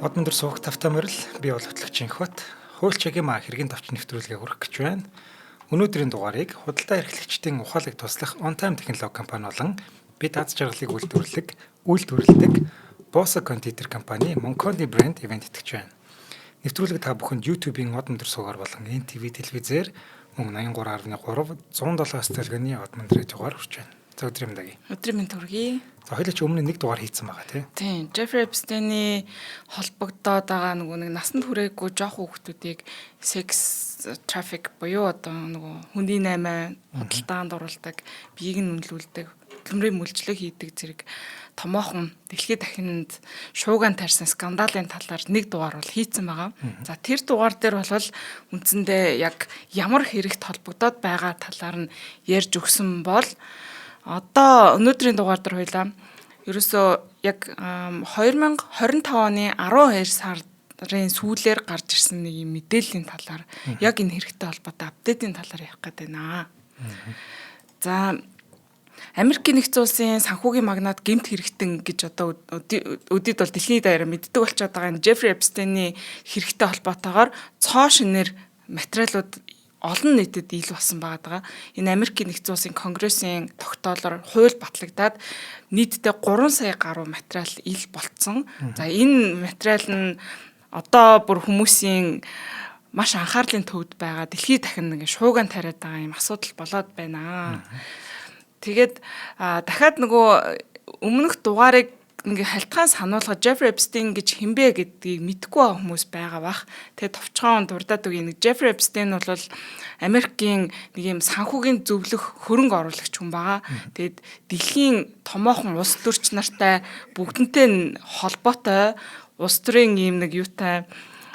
Од өндөр суух тавтай морил би бол хөтлөгч Инхбат. Хууль чиглэлийн хэргийн товч нэвтрүүлгээ хүргэх гэж байна. Өнөөдрийн дугаарыг худалдаа эрхлэгчдийн ухаалаг туслах On Time технологи компани болон бид аз жаргалыг үйлдвэрлэдэг Bosa Container компани Moncondy брэнд ивент итгэж байна. Нэвтрүүлэг та бүхэнд YouTube-ийн од өндөр суугаар болон NTV телевизээр мөн 83.3 107 стилгэний од өндөр дугаар хүрч байна. За өдрийн мэндагий. Өдрийн мэнд хүргэе. За хоёул ч өмнө нэг дугаар хийцэн байгаа тийм. Jeffrey Epstein-ий холбогдоод байгаа нэг насанд хүрээгүй жоох хүүхдүүдийг sex traffic буюу одоо хүний наймаа худалдаанд оруулдаг, биеийг нь үнэлүүлдэг, хөдөлмөрийн мүлжлэг хийдэг зэрэг томоохон дэлхийд дахинд шууган тарьсан скандалын талаар нэг дугаар бол хийцэн байгаа. За тэр дугаар дээр бол үндсэндээ яг ямар хэрэгт холбогдоод байгаа талаар нь ярьж өгсөн бол одоо өнөөдрийн дугаар дээр хоёлаа ерөөсөө яг 2025 оны 12 сарын сүүлээр гарч ирсэн нэг юм мэдээллийн талаар яг энэ хэрэгтэй холбоотой апдейтийн талаар явах гээд байна. За Америкийн нэгдсэн улсын санхүүгийн магнат гэмт хэрэгтэн гэж одоо өдөрт бол дэлхийн даяараа мэддэг болчиход байгаа энэ Jeffrey Epstein-ий хэрэгтэй холбоотойгоор цоо шинээр материалууд олон нийтэд ил болсон байгаа. Энэ Америкийн нэгдсэн улсын конгрессийн тогтоолоор хууль батлагдаад нийтдээ 3 сая гаруй материал ил болцсон. За энэ материал нь одоо бүр хүмүүсийн маш анхаарлын төвд байгаа дэлхийд дахин нэг шууган тариад байгаа юм асуудал болоод байна. Тэгээд дахиад нөгөө өмнөх дугаарыг ингээ халтгаан сануулга Jeffrey Epstein гэж хинбэ гэдгийг мэдгүй байгаа хүмүүс байгаа бах. Тэгээ товчхон дурдаад үгүй нэг Jeffrey Epstein бол Америкийн нэг юм санхүүгийн зөвлөх хөрөнгө оруулагч хүн байгаа. Тэгээд дэлхийн томоохон улс төрч нартай бүгднтэй холбоотой улс төрийн юм нэг юутай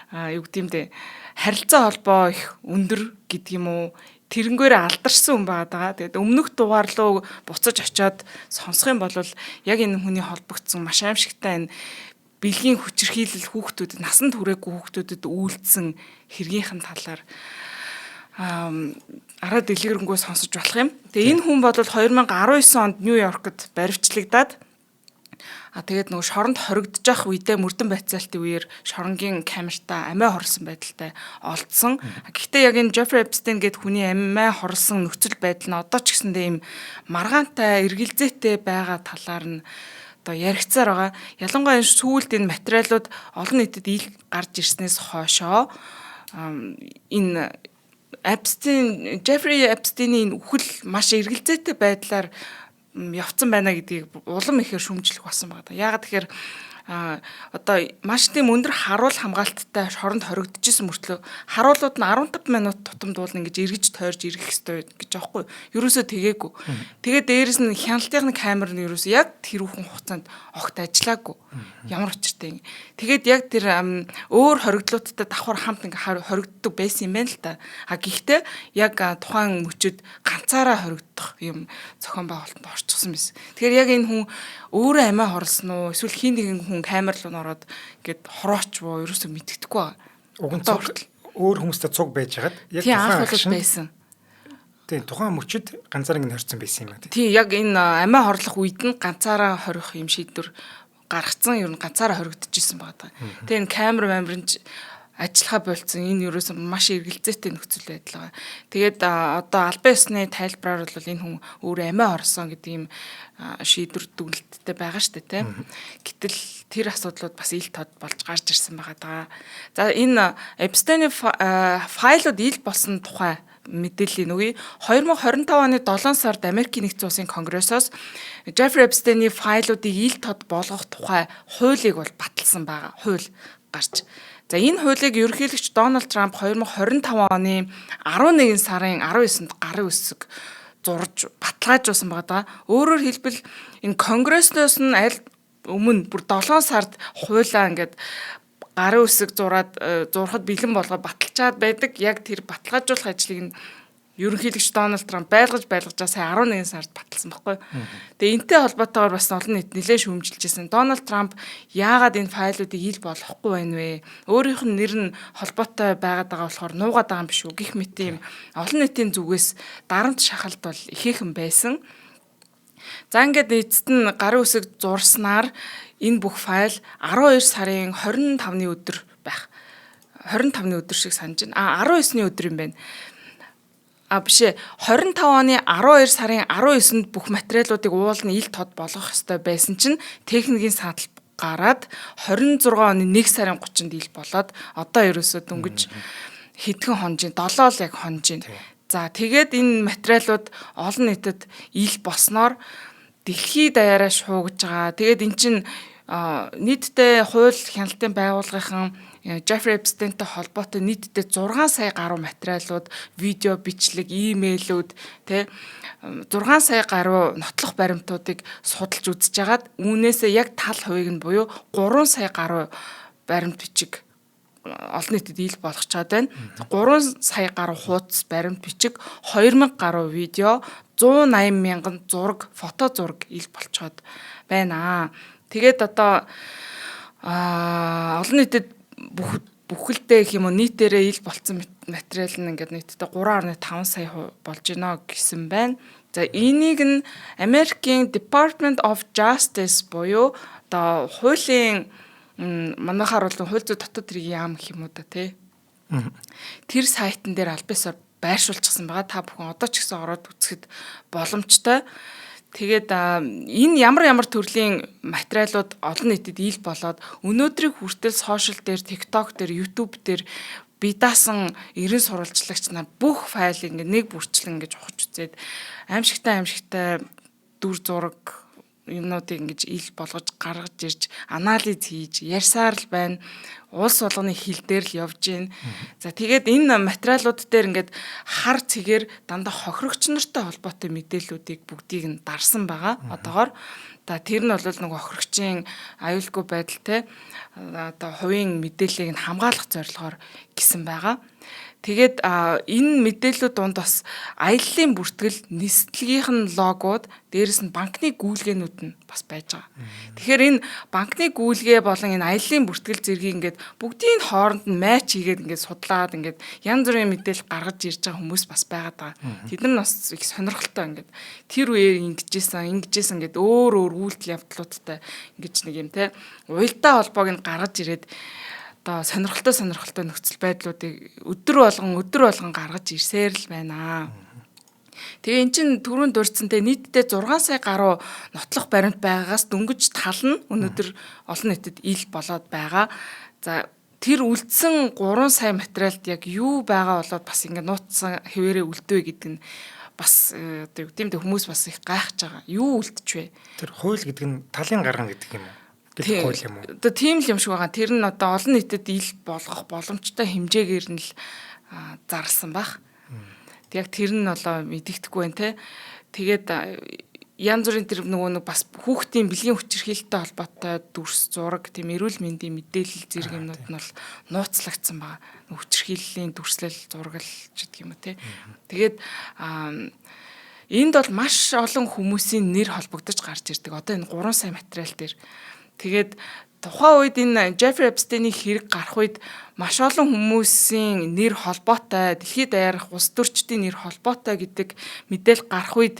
юу гэмдэ харилцаа холбоо их өндөр гэдэг юм уу? Тэрнгээр алдарсан хүн байгаа. Тэгээд өмнөх дугаар руу буцаж очиод сонсох юм бол яг энэ хүний холбогдсон маш аимшигтай энэ бэлгийн хүчирхийлэл хүүхдүүдэд насанд хүрээгүй хүүхдүүдэд үйлдсэн хэргийнхэн талаар араа дэлгэрэнгүй сонсож болох юм. Тэгээ энэ хүн бол 2019 онд Нью-Йоркт баривчлагдаад тэгээд нөгөө шоронд хоригдож явах үедээ мөрдөн байцаалтын үеэр шоронгийн камертаа амиа хорлсон байдалтай олдсон. Гэхдээ яг энэ Jeffrey Epstein гэдэг хүний амиа хорлсон нөхцөл байдал нь одоо ч гэсэндээ ийм маргаантай, эргэлзээтэй байгаа талаар нь одоо яригцаар байгаа. Ялангуяа сүүлд энэ материалууд олон нийтэд ил гарч ирснээс хойшоо энэ Jeffrey Epstein-ийн үхэл маш эргэлзээтэй байдлаар явцсан байна гэдгийг улам ихээр шүмжлэх болсон байна. Яагаад тэгэхээр одоо маш тийм өндөр харуул хамгаалттай шоронд хоригдчихсэн мөртлөө харуулууд нь 15 минут тутамдуулна гэж эргэж тойрж ирэх хэрэгтэй гэж аахгүй. Ерөөсөө тэгээгүй. Тэгээд дээрэс нь хяналтын камер нь ерөөсөө яг тэр бүхэн хугацаанд огт ажиллаагүй. Ямар учиртай юм. Тэгээд яг тэр өөр хоригдлуудтай давхар хамт ингээ хоригддог байсан юм байна л та. Гэхдээ яг тухайн мөчөд ганцаараа хоригдох юм зохион байгуулалтанд орчихсон байсан. Тэгэхээр яг энэ хүн өөрөө амиа хорлсон уу эсвэл хин нэгэн хүн камер руу ороод ингээд хорооч воо ерөөсөө мэддэхгүй байгаа. Уг нь өөр хүмүүстэй цуг байжгаад яг тухайн байсан. Тийм тухайн мөчөд ганцаар ингэ хорцсон байсан юм аа. Тийм яг энэ амиа хорлох үед нь ганцаараа хорих юм шийдвэр гаргацсан ер нь ганцаараа хоригдчихсэн байгаа. Тэгээ энэ камерын ажиллахаа болцсон энэ ерөөсөн маш эргэлзээтэй нөхцөл байдал байгаа. Тэгээд одоо албан ёсны тайлбараар бол энэ хүн өөрөө амиа орсон гэдэг юм шийдвэр дүгнэлттэй байгаа шүү дээ тийм. Гэтэл тэр асуудлууд бас ил тод болж гарч ирсэн байгаа. За энэ Epstein-ийн файлууд ил болсон тухай мэдээллийн үгүй 2025 оны 7 сард Америкийн нэгдсэн улсын конгрессоос Jeffrey Epstein-ийн файлуудыг ил тод болгох тухай хуулийг бол баталсан байгаа. Хууль гарч. За энэ хуулийг ерөнхийлөгч Дональд Трамп 2025 оны 11 сарын 19-нд гарын үсэг зурж баталгаажуулсан байгаа. Өөрөөр хэлбэл энэ конгресснээс нь аль өмнө бүр 7 сард хуулаа ингээд гарын үсэг зурхад бэлэн болгоод баталчаад байдаг. Яг тэр баталгаажуулах ажлыг нь ерөнхийлөгч Дональд Трамп байлгаж сая 11 сард баталсан байхгүй. Тэгээ энтэй холбоотойгоор бас олон нийт нэлээд шүүмжилжсэн. Дональд Трамп яагаад энэ файлуудыг ил болгохгүй байна вэ? Өөрийнх нь нэр нь холбоотой байгаад байгаа болохоор нуугаад байгаа юм биш үү? Гэх мэт юм олон нийтийн зүгээс дарамт шахалт бол ихээхэн байсан. За ингээд эцэст нь гарын үсэг зурснаар энэ бүх файл 12 сарын 25-ны өдөр байх. 25-ны өдөр шиг санаж байна. 19-ний өдөр юм байна. Биш ээ 25 оны 12 сарын 19-нд бүх материалуудыг уулна ил тод болгох ёстой байсан чинь техникийн санал гараад 26 оны 1 сарын 30-нд ил болоод одоо ерөөсөө дөнгөж хэдхэн хонжин 7 л яг хонжин. За тэгээд энэ материалууд олон нийтэд ил болсноор дэлхийд даяараа шуугж байгаа. Тэгээд эн чинь нийтдээ хууль хяналтын байгууллагын Jeffrey Epstein-тэй холбоотой нийтдээ 6 сая гаруй материалууд, видео, бичлэг, имэйлүүд тэ 6 сая гаруй нотлох баримтуудыг судалж үзэж хагаад үүнээсээ яг тал хувийг нь буюу 3 сая гаруй баримт бичиг олон нийтэд ил болгочоод байна. 3 сая гаруй хуудас баримт бичиг, 2000 гаруй видео, 180 мянган зураг, фото зураг ил болцоод байна. Тэгээд одоо олон нийтэд бүхэлдээ гэх юм уу нийтээрээ ил болцсон материал нь ингээд нийтдээ 3.5 сая болж байна гэсэн байна. За энийг нь Америкийн Department of Justice буюу одоо хуулийн манайхаар бол хууль зүйн дотоод хэргийн яам гэх юм уу да тий. Тэр сайтн дээр аль бисаар байршуулчихсан байгаа. Та бүхэн одоо ч гэсэн ороод үзэхэд боломжтой. Тэгээд энэ ямар төрлийн материалууд олон нийтэд ил болоод өнөөдрийг хүртэл сошиал дээр, TikTok дээр, YouTube дээр би даасан 90 сурвалжлагч нар бүх файлыг ингээ нэг бүрчлэн ингэж ухаж үзээд аимшигтай дүр зураг юмнуудыг ингэж ил болгож гаргаж ирж анализ хийж ярьсаар л байна. Улс болгоны хил дээр л явж гин. За тэгээд энэ материалууд дээр ингээд хар цэгээр дандаа хохирогч нартай холбоотой мэдээллүүдийг бүгдийг нь дарсан байгаа. Одоогоор тэр нь бол нэг хохирогчийн аюулгүй байдал те одоо хувийн мэдээллийг нь хамгаалах зорилгоор гисэн байгаа. Тэгээд энэ мэдээллүүд донд бас аяллаа бүртгэл, нислэгийнх нь логууд, дээрэс нь банкны гүйлгээнүүд нь бас байж байгаа. Тэгэхээр энэ банкны гүйлгээ болон энэ аяллаа бүртгэл зэргийг ингээд бүгдийн хооронд нь матч хийгээд ингээд судлаад ингээд янз бүрийн мэдээлэл гаргаж ирж байгаа хүмүүс бас байгаад байгаа. Тэд нар бас их сонирхолтой ингээд тэр үеэр ингэжсэн ингээд өөр үйлдэл явдлуудтай ингэж нэг юм те уялдаа холбоог нь гаргаж ирээд одоо сонирхолтой нөхцөл байдлуудыг өдөр болгон гаргаж ирсээр л байна. Тэгээ эн чин түрүүнд дурдсантай нийтдээ 6 сая гаруй нотлох баримт байгаагаас дөнгөж тал нь өнөөдөр олон нийтэд ил болоод байгаа. За тэр үлдсэн 3 сая материалд яг юу байгаа болоод бас ингэ нууцсан хэвээрээ үлдвэ гэдэг нь бас одоо юу гэмдэ хүмүүс бас их гайхаж байгаа. Юу үлдчихвэ? Тэр хууль гэдэг нь талын гаргана гэдэг юм уу? Хууль юм уу? Одоо тийм л юм шиг байгаа. Тэр нь одоо олон нийтэд ил болгох боломжтой хэмжээгээр нь л зарласан баг. Яг тэр нь болоо мэдэгдэхгүй байна те. Тэгээд янз бүрийн тэр нэг бас хүүхдийн бэлгийн хүчирхийлэлтэй холбоотой дүрс зураг тийм эрүүл мэндийн мэдээлэл зэрэг юмнууд нь бол нууцлагдсан байгаа. Хүчирхийллийн дүрслэл зураглал гэдэг юм уу те. Тэгээд энд бол маш олон хүмүүсийн нэр холбогдож гарч ирдэг. Одоо энэ 3 сая материал дээр тэгээд тухайн үед энэ Jeffrey Epstein-ийн хэрэг гарах үед маш олон хүмүүсийн нэр холбоотой, дэлхийд даяарх улс төрчдийн нэр холбоотой гэдэг мэдээлэл гарах үед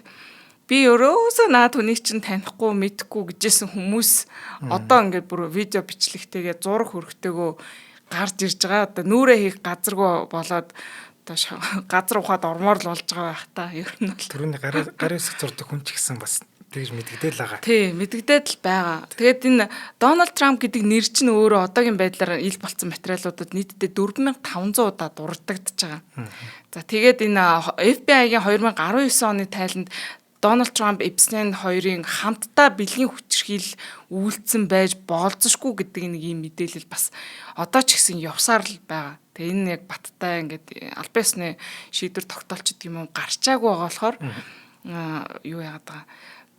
би өрөөсөө наад хүнийг чинь танихгүй, мэдэхгүй гэжсэн хүмүүс одоо ингээд бүр видео бичлэгтэйгээ зураг хөргөтэйгөө гарч ирж байгаа. Одоо нүрээ хийх газаргүй болоод одоо газар ухаад ормоор л болж байгаа байх та. Ер нь бол түрүүний гарын үсэг зурдаг хүн ч гэсэн бас тэгж мэддэгдэл байгаа. Тий, мэддэгдэл л байгаа. Тэгээд энэ Дональд Трамп гэдэг нэр чинь өөрөө одоогийн байдлаар ил болцсон материалуудад нийтдээ 4500 удаа дурддагдж байгаа. За тэгээд энэ FBI-гийн 2019 оны тайланд Дональд Трамп Эпстейн хоёрын хамтдаа бэлгийн хүчирхийлэл үйлдсэн байж болзошгүй гэдэг нэг юм мэдээлэл бас одоо ч гэсэн явсаар л байгаа. Тэгээ энэ яг баттай ингээд аль биесны шийдвэр тогтоолч гэдэг юм гарчаагүй байгаа болохоор юу яагаад байгаа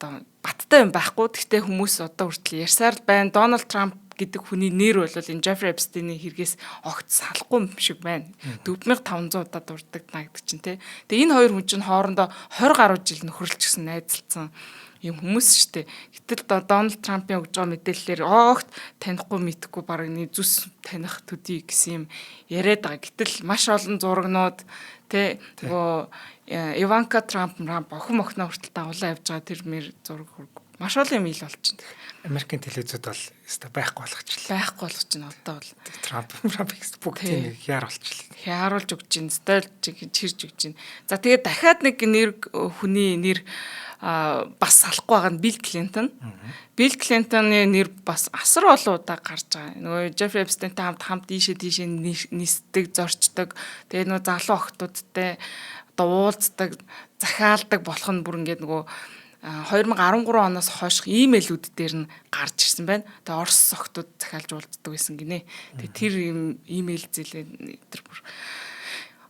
одоо баттай юм байхгүй. Гэхдээ хүмүүс одоо хүртэл ярьсаар л байна. Дональд Трамп гэдэг хүний нэр бол энэ Jeffrey Epstein-ийн хэрэгээс огт салахгүй юм шиг байна. 4500 удаа дурддагна гэдэг чинь тий. Тэгээ энэ хоёр хүн чинь хоорондоо 20 гаруй жил нөхөрлөлчихсөн найзалцсан юм хүмүүс шүү дээ. Гэтэл Дональд Трампын өгж байгаа мэдээллээр огт танихгүй мэдхгүй баг нэг зүс таних төдий гэсэн юм яриад байгаа. Гэтэл маш олон зурагнууд тий нөгөө Иванка Трамп охин мохноо хүртэл дагуулсан явж байгаа тэр мэр зураг Маш олон юм ил болж байна. Америкийн телевизүүд бол өстой байхгүй болгочихлоо. Байхгүй болгож байна одоо бол. Трамп бүгдийг яар болчихлоо. Хяаруулж өгч чинь, стайлж чирж өгч чинь. За тэгээд дахиад нэг нэр хүний нэр бас салахгүй байгаа нь Билл Клинтон. Билл Клинтоны нэр бас асар олон удаа гарч байгаа. Нөгөө Джеффри Эпстейнтэй хамт ийшээ нисдэг, зорчдог. Тэгээд нөгөө залуу охтуудтай одоо уулздаг, захиалдаг болох нь бүр ингээд нөгөө 2013 оноос хойш имэйлүүд дээр нь гарч ирсэн байна. Тэгээ Орос охтууд захиалж уулздаг байсан гинэ. Тэгээ тэр имэйл зэлээ тэр бүр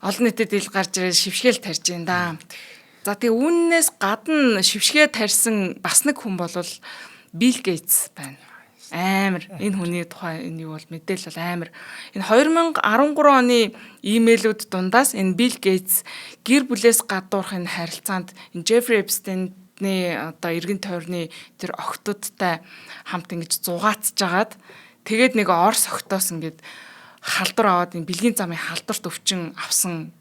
олон нийтэд ил гарч ирээ шившгээл тарьж байна да. За тэгээ үүнээс гадна шившгээ тарьсан бас нэг хүн бол Билл Гейтс байна. Амар энэ хүний тухай энэ юу бол мэдээлэл бол амар. Энэ 2013 оны имэйлүүд дундаас энэ Билл Гейтс гэр бүлээс гадуурхын харилцаанд энэ Джеффри Эпстейн одоо эргэн тойрны тэр охтуудтай хамт ингэж зугаацж агаад тэгээд нэг Орос охтоос ингэж халдвар аваад энэ бэлгийн замын халдварт өвчин авсан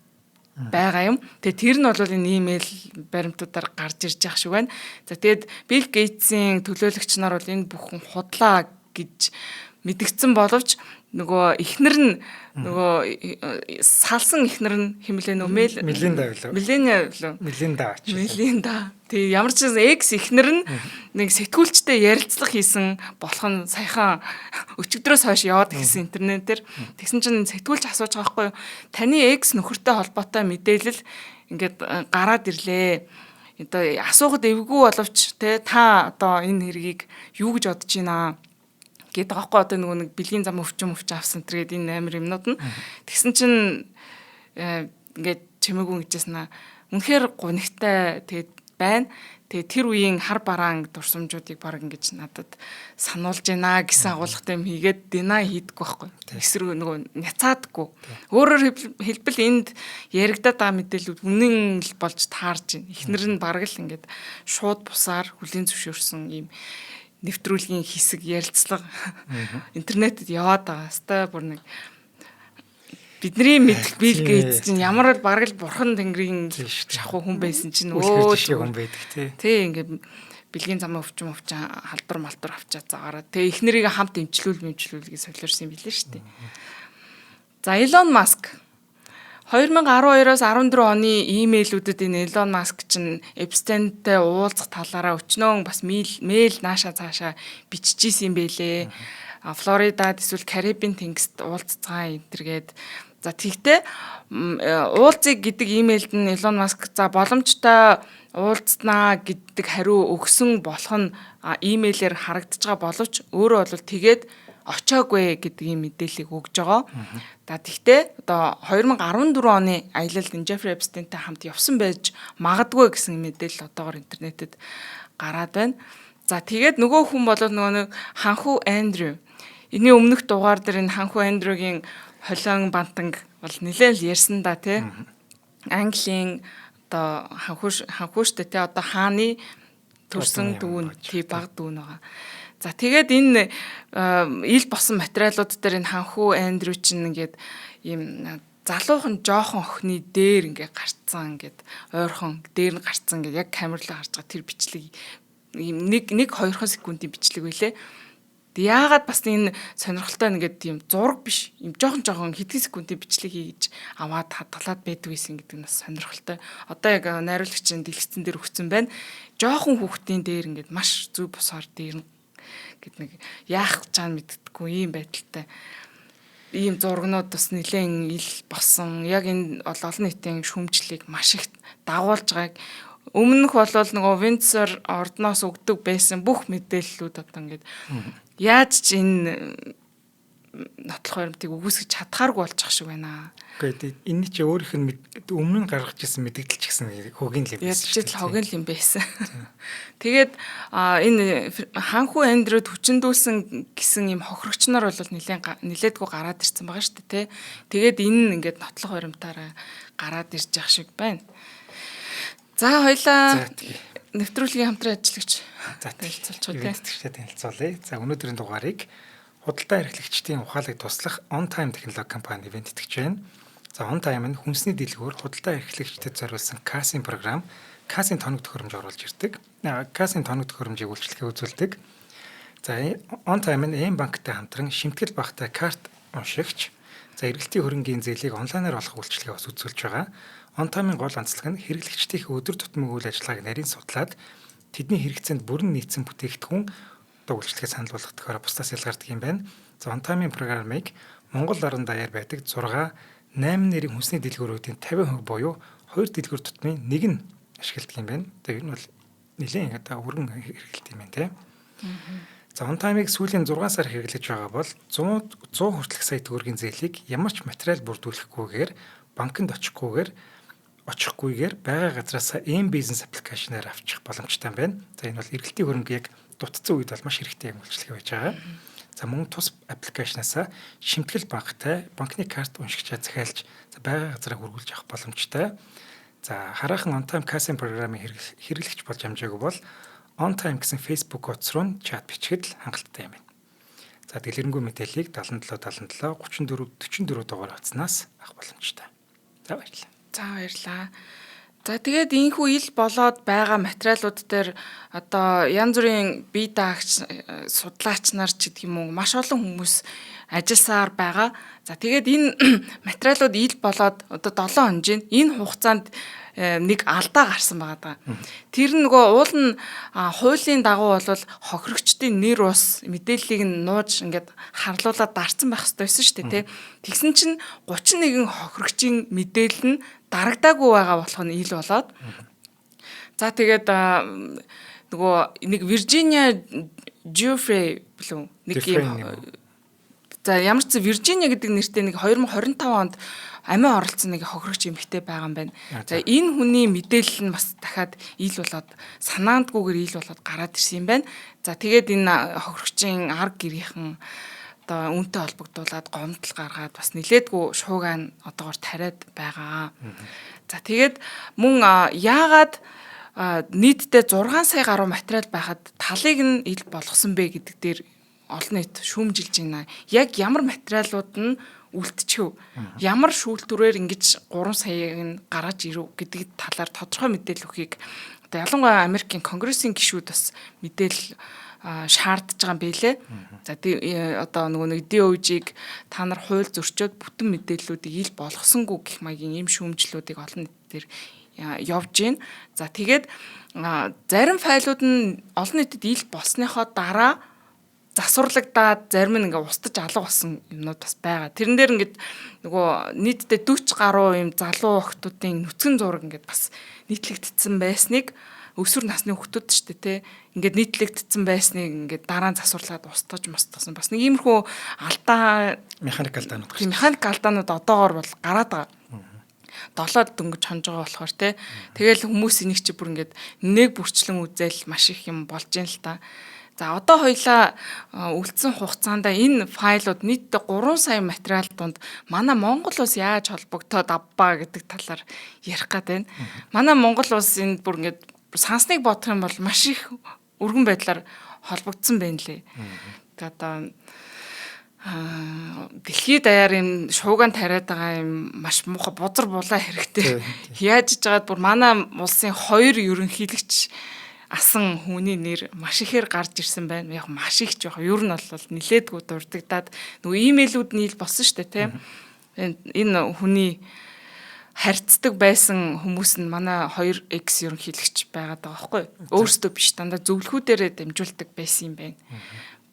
байгаа юм. Тэгээд тэр нь бол энэ имэйл баримтуудаар гарч ирж байгаа шиг байна. За тэгээд Билл Гейтсийн төлөөлөгч нар бол энэ бүхэн худлаа гэж мэдгдсэн боловч нөгөө ихнэр нь нөгөө салсан ихнэр нь химлээ нөө Мелинда. Тэгээ ямар ч экс ихнэр нь нэг сэтгүүлчтэй ярилцлага хийсэн болох нь саяхан өчигдрөөс хойш яваад гисэн интернетээр тэгсэн чинь сэтгүүлч асууж байгаа байхгүй юу? Таны экс нөхөртэй холбоотой мэдээлэл ингээд гараад ирлээ. Одоо асуухад эвгүй боловч та одоо энэ хэргийг юу гэж бодож байна гэдэг аахгүй одоо нэг бэлгийн зам өвчин авсан тэргээд энэ амир юмнууд нь тэгсэн чинь ингээд чимээгүй гэжсэн үнэхээр гунигтай тэгээд байна. Тэгээд тэр үеийн хар бараан дурсамжуудыг баг ингэж надад сануулж байна гэсэн агуулгатай юм хийгээд дина хийдэггүй байхгүй. Эсрэг нөгөө няцаадаггүй. Өөрөөр хэлбэл энд яригадаад байгаа мэдээлүүд үнэн л болж таарж байна. Эхнэр нь баг л ингэж шууд бусаар хүлийн зөвшөөрсөн юм нэвтрүүлгийн хэсэг ярилцлага интернетэд яваад байгаа. Хаста бүр нэг бидний мэдх Билл Гейтс чинь ямар бараг л бурхан тэнгэрийн шахуу хүн байсан чинь хүн байдаг тий ингээд бэлгийн замаа өвчин халдвар малтар авчаад заагаараа тэгээ эхнэрийг хамт эмчлүүлгээ солиорсон юм билээ шүү дээ. За Илон Маск 2012-оос 14 оны имэйлүүдэд энэ Илон Маск чинь Эпстейнтэй уулзах талаараа өчнөө бас мэйл нааша цаашаа биччихсэн юм бэлээ. Флоридад эсвэл Карибын тэнгист уулзцгаа энтергээд за тэгтээ уулзъя гэдэг имэйлд нь Илон Маск за боломжтой уулзнаа гэдэг хариу өгсөн болох нь имэйлээр харагдаж байгаа боловч өөрөө бол тэгээд очоогүй гэдэг ийм мэдээллийг өгж байгаа. За тэгтээ одоо 2014 оны аялалд Джеффри Эпстейнтэй хамт явсан байж магадгүй гэсэн мэдээлэл одоогоор интернетэд гараад байна. За тэгээд нөгөө хүн бол нөгөө нэг Ханху Эндрю. Эний өмнөх дугаар дээр энэ Ханху Эндрюгийн холион бантанг бол нэлээд л ярьсан да тий. Английн одоо ханхуштэй тий одоо хааны төрсөн дүүн тий баг дүүн байгаа. За тэгээд энэ ил босон материалууд дээр энэ Ханху Эндрю чинь ингээд ийм залуухан жоохон охины дээр ингээд гарцсан ингээд ойрхон дээр нь гарцсан ингээд яг камерлаа харж байгаа тэр бичлэг ийм 1-2 секундын бичлэг байлээ. Яагаад бас энэ сонирхолтой нэгэд тийм зураг биш юм жоохон хэдхэн секундын бичлэг хийж аваад хадгалаад байдаг байсан гэдэг нь бас сонирхолтой. Одоо яг найруулагчийн дэлгэцэн дээр өгсөн байна. Жоохон хүүхдийн дээр ингээд маш зүв босоор дээр гэд нэг яах гэж чаана мэддэггүй ийм байдалтай. Ийм зургнууд бас нэлээд ил босон. Яг энэ олон нийтийн шүмжлэлийг маш их дагуулж байгааг өмнөх болвол нөгөө Винцер ордноос өгдөг байсан бүх мэдээллүүд одоо ингээд яаж ч энэ нотлох баримтыг үгүйсгэж чадхааргүй болчих шиг байна. Гэхдээ энэ чи өөрийнх нь өмнө нь гаргаж ирсэн мэдээлэл ч гэсэн хөгийн л юм байсан. Яаж ч хөгийн л юм байсан. Тэгээд энэ Ханху Эндрюд хүчндүүлсэн гэсэн юм хохирогч нар бол нилээдгүй гараад ирсэн байгаа шүү дээ, тэ. Тэгээд энэ ингээд нотлох баримтаараа гараад ирж явах шиг байна. За хоёлаа нэвтрүүлгийн хамтран ажиллагч танилцуулъя. За өнөөдрийн дугаарыг худалдаа эрхлэгчдийн ухаалаг туслах On Time технологи компани ивент итгэж байна. За On Time нь хүнсний дэлгүүр худалдаа эрхлэгчдэд зориулсан кассинг програм касын тоног төхөөрөмж оруулж ирдэг. Касын тоног төхөөрөмжийг үйлчлэгээ үзүүлдэг. За on time нь эм банктай хамтран шимтгэл багтай карт уншигч, за эргэлтийн хөрөнгийн зээлийг онлайнаар олох үйлчлэгээ бас үзүүлж байгаа. On time-ын гол онцлог нь хэрэглэгчдийн өдөр тутмын үйл ажиллагааг нарийн судлаад тэдний хэрэгцээнд бүрэн нийцсэн бүтээгдэхүүн үйлчлэгээ санал болгохоор бусдаас ялгардаг юм байна. За on time-ын програмыг Монгол орон даяар байдаг 6, 8 нэрийн хүнсний дэлгүүрүүдийн 50% буюу 2 дэлгүүр тутмын нэг нь ашигладаг юм байна. Тэгээ энэ бол нэлээд өргөн хэрэгэлт юм байна те. За on time-ыг сүүлийн 6 сар хэрэглэж байгаа бол 100 хүртэлх сая төгрөгийн зээлийг ямар ч материал бүрдүүлэхгүйгээр банкнд очихгүйгээр байгаа газраас M-Business аппликейшнээр авчих боломжтой байна. За энэ бол эргэлтийн хөрөнгө яг дутцсан үед бол маш хэрэгтэй үйлчлэг байж байгаа. За мөн тус аппликейшнаас шимтгэл банктай банкны карт уншигчаа захиалж байгаа газараа хөргүүлж авах боломжтой. За хараахан on time касын програмыг хэрэглэгч болж амжаагүй бол on time гэсэн Facebook утас руу чат бичгэд хангалттай юм байна. За дэлгэрэнгүй мэдээллийг 7777 34 44 дугаар утаснаас авах боломжтой. За баярлалаа. За баярлалаа. За тэгээд ийхүү ил болоод байгаа материалууд дээр одоо янз бүрийн бие даагч судлаач нар ч гэдэг юм уу маш олон хүмүүс ажилласаар байгаа. За тэгээд энэ материалууд ил болоод одоо 7 хоног энэ хугацаанд нэг алдаа гарсан байгаа. Тэр нөгөө уул нь хуулийн дагуу бол хохирогчдын нэр ус мэдээллийг нь нууж ингээд харлуулаад дарцсан байх хэрэгтэй байсан шүү дээ тий. Тэгсэн чинь 31 хохирогчийн мэдээлэл нь дарагдаагүй байгаа болох нь ил болоод. За тэгээд нөгөө нэг Виржиниа Жеффри билүү нэг юм. За ямар ч Виржиниа гэдэг нэртэй нэг 2025 онд амиа оролцсон нэг хохирогч эмэгтэй байгаа юм байна. За энэ хүний мэдээлэл нь бас дахиад ил болоод санаандгүйгээр ил болоод гараад ирсэн юм байна. За тэгээд энэ хохирогчийн арга гэрийнхэн одоо үүнтэй холбогдуулаад гомдол гаргаад бас нилээдгүй шуугаан одоогоор тариад байгаа. За тэгээд мөн яагаад нийтдээ 6 сая гаруй материал байхад талыг нь ил болгосон бэ гэдэг дээр олон нийт шүүмжилж байна. Яг ямар материалууд нь үлдчихв. Ямар шүүлтүрээр ингэж 3 саяг нь гаргаж ирв гэдэг талаар тодорхой мэдээлэл өгөхийг одоо ялангуяа Америкийн Конгрессийн гишүүд бас мэдээлэл шаардж байгаа юм билэ. За одоо нөгөө нэг DOJ-г та нар хууль зөрчөөд бүтэн мэдээллүүдийг ил болгосонгүй гэх маягийн ийм шүүмжлүүдийг олон нийтээр явж байна. За тэгээд зарим файлууд нь олон нийтэд ил болсныхоо дараа засварлагдаад зарим нь ингээ устж алга болсон юмнууд бас байгаа. Тэрэн дээр ингээд нөгөө нийтдээ 40 гаруй юм залуу охтуудын нүцгэн зураг ингээд бас нийтлэгдсэн байсныг өсвөр насны хүүхдүүд ч тий ингээд нийтлэгдсэн байсныг ингээд дараа нь засварлаад устгаж мостгосон бас нэг иймэрхүү алдаа механик алдаанууд одоогоор бол гараад байгаа. Долоод дөнгөж хонж байгаа болохоор тий тэгэл хүмүүс энийг чи бүр ингээд нэг бүрчлэн үзэл маш их юм болж юм л та. За одоо хоёлаа үлдсэн хугацаанд энэ файлууд нийтдээ 3 сая материал донд манай Монгол улс яаж холбогдоод авбаа гэдэг талаар ярих гээд байна. Манай Монгол улс энэ бүр ингээд сансныг бодох юм бол маш их өргөн байдлаар холбогдсон байна лээ. Одоо дэлхийд даяар юм шуугаан тариад байгаа юм маш муухай бузар булаа хэрэгтэй. Яаж ижгаад бүр манай улсын 2 ерөнхийлөгч асан хүний нэр маш ихээр гарч ирсэн байна. Яг маш их жоох. Ер нь бол нилээдгүй дурддагдаад нөгөө имэйлүүд нь ил болсон шүү дээ, тийм. Энэ хүний харьцдаг байсан хүмүүс нь манай 2X ерөнхийлөгч байгаад байгаа байхгүй юу? Өөрсдөө биш дандаа зөвлөхүүдээрээ дамжуулдаг байсан юм байна.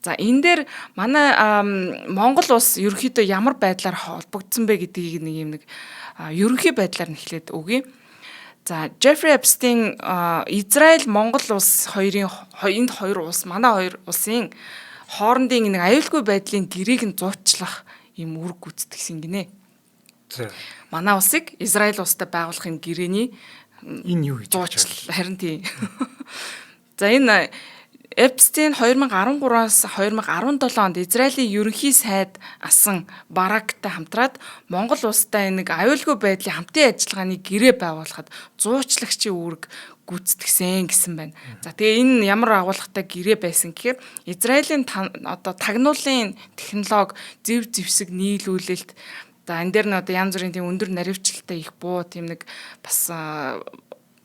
За энэ дээр манай Монгол улс ерөнхийдөө ямар байдлаар холбогдсон бэ гэдгийг нэг юм ерөнхий байдлаар нь хэлээд өгье. За Jeffrey Epstein Израиль Монгол улс хоёрын энэ хоёр улс манай хоёр улсын хоорондын нэг аюулгүй байдлын гэрээг нь зуучлах юм үүрэг гүйцэтгэсэн гинэ. Манай улсыг Израиль улстай байгуулахын гэрээний энэ юу гэж харин тийм. За энэ Epstein 2013-аас 2017 онд Израилийн ерөнхий сайд асан Барактай хамтраад Монгол улстай нэг аюулгүй байдлын хамтын ажиллагааны гэрээ байгуулахад зуучлагчийн үүрэг гүйцэтгсэн гэсэн байна. За тэгээ энэ ямар агуулгатай гэрээ байсан гэхээр Израилийн одоо тагнуулын технологи зөв зэвсэг нийлүүлэлт за энэ дээр нь одоо янз бүрийн тийм өндөр наривчлалтай их буу тийм нэг бас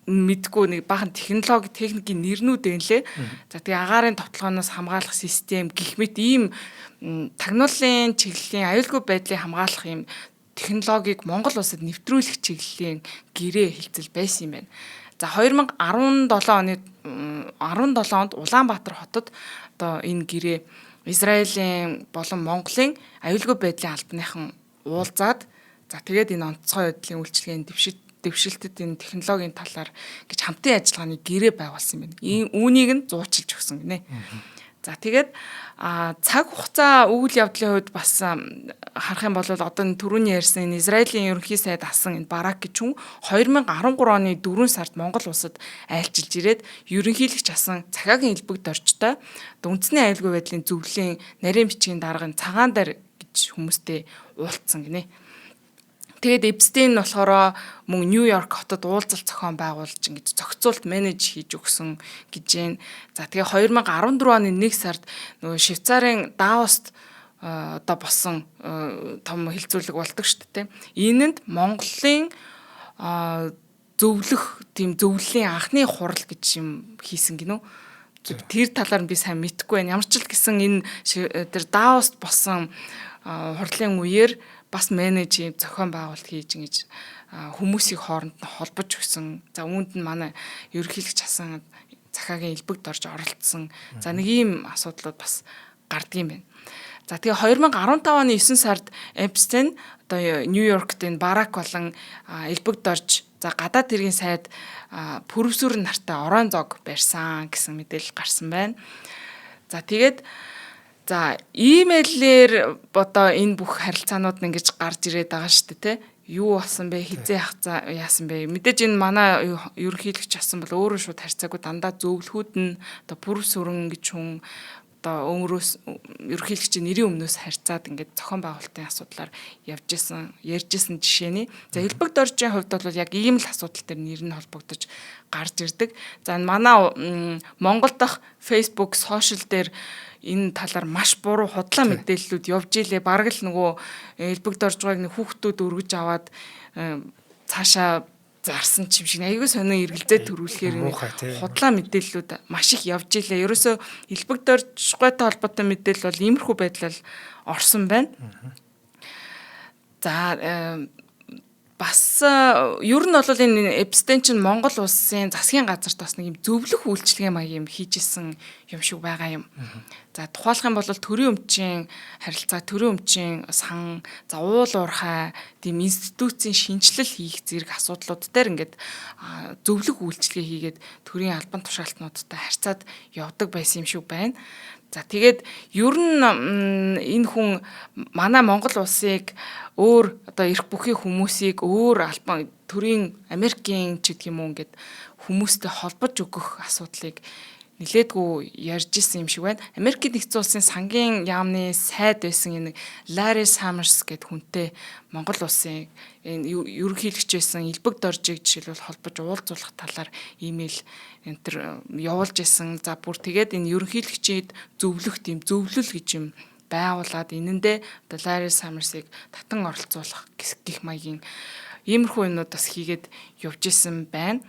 мэдгүй нэг бахан технологи техникийн нэрнүүд байна лээ. За тэгээ агаарын товтлогооноос хамгаалах систем гэх мэт ийм тагнуулын чиглэлийн аюулгүй байдлыг хамгаалах ийм технологиг Монгол улсад нэвтрүүлэх чиглэлийн гэрээ хэлцэл байсан юм байна. За 2017 онд Улаанбаатар хотод одоо энэ гэрээ Израилийн болон Монголын аюулгүй байдлын албаныхан уулзаад за тэгээд энэ онцгой байдлын үйлчилгээний дэвшилтэд энэ технологийн талаар гэж хамтын ажиллагааны гэрээ байгуулсан юм байна. Үүнийг нь зуучилж өгсөн гинэ. За тэгээд цаг хугацаа үйл явдлын хувьд бас харах юм бол одоо түрүүний ярьсан энэ Израилийн ерөнхий сайд асан энэ Барак гэж хүн 2013 оны 4 сард Монгол улсад айлчилж ирээд ерөнхийлөгч асан цахиагийн элбэг доржтой үндэсний аюулгүй байдлын зөвлөлийн нарийн бичгийн даргын цагаан дээр гэж хүмүүстэй уулзсан гинэ. Тэгээд Эпстейн болохоор мөн Нью-Йорк хотод уулзалт зохион байгуулж ингэж зохицуулт менеж хийж өгсөн гэж байна. За тэгээ 2014 оны 1 сард нөгөө Швейцарын Давост одоо болсон том хилцүүлэг болдог шүү дээ. Энэнд Монголын зөвлөх тийм зөвлөлийн анхны хурал гэж юм хийсэн гинөө. Тэр талаар би сайн мэдэхгүй байна. Ямар ч л гэсэн энэ тэр Давост болсон хурлын үеэр бас менеж зохион байгуулалт хийж ингэж хүмүүсийн хооронд нь холбож өгсөн. За үүнд нь манай ерөнхийлөгч асан захаагийн элбэгд орж оролцсон. За нэг ийм асуудлууд бас гардаг юм байна. За тэгээ 2015 оны 9 сард Эпстейн одоо Нью-Йоркт энэ Барак болон элбэгд орж за гадаад хэргийн сайд пүрэвсүрэн нартай орон зоог барьсан гэсэн мэдээлэл гарсан байна. За тэгээд за имэйлээр одоо энэ бүх харилцаанууд нь ингэж гарч ирээд байгаа шүү дээ, тэ. Юу болсон бэ? Хизээ яасан бэ? Мэдээж энэ манай ерөнхийлөгч асан бол өөрөө шууд харьцаагүй дандаа зөвлөхүүд нь одоо бүр сүрэн гэж хүн одоо өөрөөс ерөнхийлөгчийн нэрийн өмнөөс харьцаад ингээд зохион байгуулалтын асуудлаар ярьжсэн жишээний. За элбэг доржийн хувьд бол яг ийм л асуудал төр нэр нь холбогдож гарч ирдэг. За Монгол дахь Facebook, сошиал дээр энэ талаар маш буруу худлаа мэдээллүүд явж илээ. Бараг л нөгөө элбэг доржгааг нэг хүүхдүүд өргөж аваад цаашаа зарсан ч юм шиг аягүй сонио эргэлзээ төрүүлэхээр худлаа мэдээллүүд маш их явж илээ. Ерөөсөө элбэг доржгойтой холбоотой мэдээлэл бол иймэрхүү байдлаар орсон байна. За бас ер нь бол энэ Эпстейн чинь Монгол улсын засгийн газарт бас нэг юм зөвлөх үйлчилгээ маяг юм хийжсэн юм шиг байгаа юм. За тухайлах юм бол төрийн өмчийн харилцаа, төрийн өмчийн сан, за уул уурхай тийм институцийн шинжилэл хийх зэрэг асуудлууд дээр ингээд зөвлөх үйлчилгээ хийгээд төрийн албан тушаалтнуудтай харьцаад явдаг байсан юм шиг байна. За тэгээд ер нь энэ хүн манай Монгол улсыг өөр одоо эрх бүхий хүмүүсийг өөр албан төрийн Америкийн ч гэх юм уу ингээд хүмүүстэй холбож өгөх асуудлыг нилээдгүй ярьж исэн юм шиг байна. Америкийн нэгдсэн улсын сангийн яамны сайд байсан энэ Larry Summers гэдэг хүнтэй Монгол улсын энэ ерөнхийлөгч байсан элбэг доржийг жишээлбэл холбож уулзуулах талаар имэйл энтер явуулж исэн. За бүр тэгээд энэ ерөнхийлөгчид зөвлөх тийм зөвлөл гэж юм байгуулад энэндээ одоо Larry Summers-ыг татан оролцуулах гэх маягийн иймэрхүү юмнууд бас хийгээд явж исэн байна.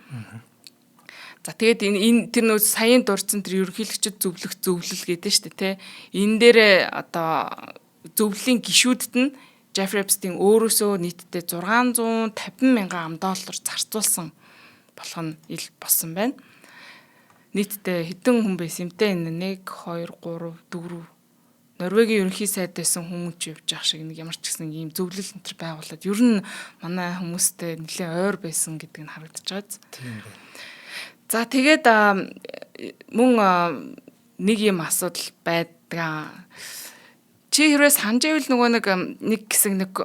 За тэгээд энэ тэр нөө саяын дурдсан тэр ерөнхийлөгчд зөвлөх зөвлөл гэдэг шүү дээ, тэ. Энэ дээр одоо зөвлөлийн гишүүдэд нь Jeffrey Epstein өөрөөсөө нийтдээ $650 мянган зарцуулсан болох нь ил болсон байна. Нийтдээ хэдэн хүн байсан юм те, энэ 1 2 3 4 Норвегийн ерөнхий сайд байсан хүмүүс ч явж байгаа шиг нэг ямар ч гэсэн ийм зөвлөл энтер байгуулад ер нь манай хүмүүстэй нэлээд ойр байсан гэдэг нь харагдаж байгаа. Тийм байна. За тэгээд мөн нэг юм асуудал байдаг. Чи хэрвээ санаж ивэл нөгөө нэг хэсэг нэг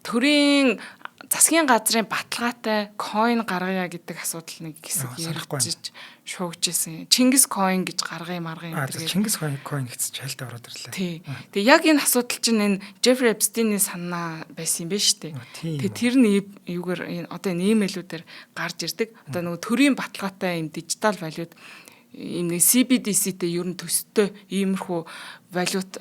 төрийн засгийн газрын баталгаатай coin гаргая гэдэг асуудал нэг хэсэг ярьж шуугжсэн. Чингис coin гэж гаргая маргая гэдэг. Чингис coin гэсэн чайлтаа ороод ирлээ. Тий. Тэгээ яг энэ асуудал чинь энэ Jeffrey Epstein-ийн санаа байсан юм байна шүү дээ. Тэгээ тэр нь юугаар одоо энэ имэйлүүдээр гарч ирдэг. Одоо нөгөө төрийн баталгаатай энэ дижитал валют ийм нэг CBDC-тэй ер нь төстэй иймэрхүү валют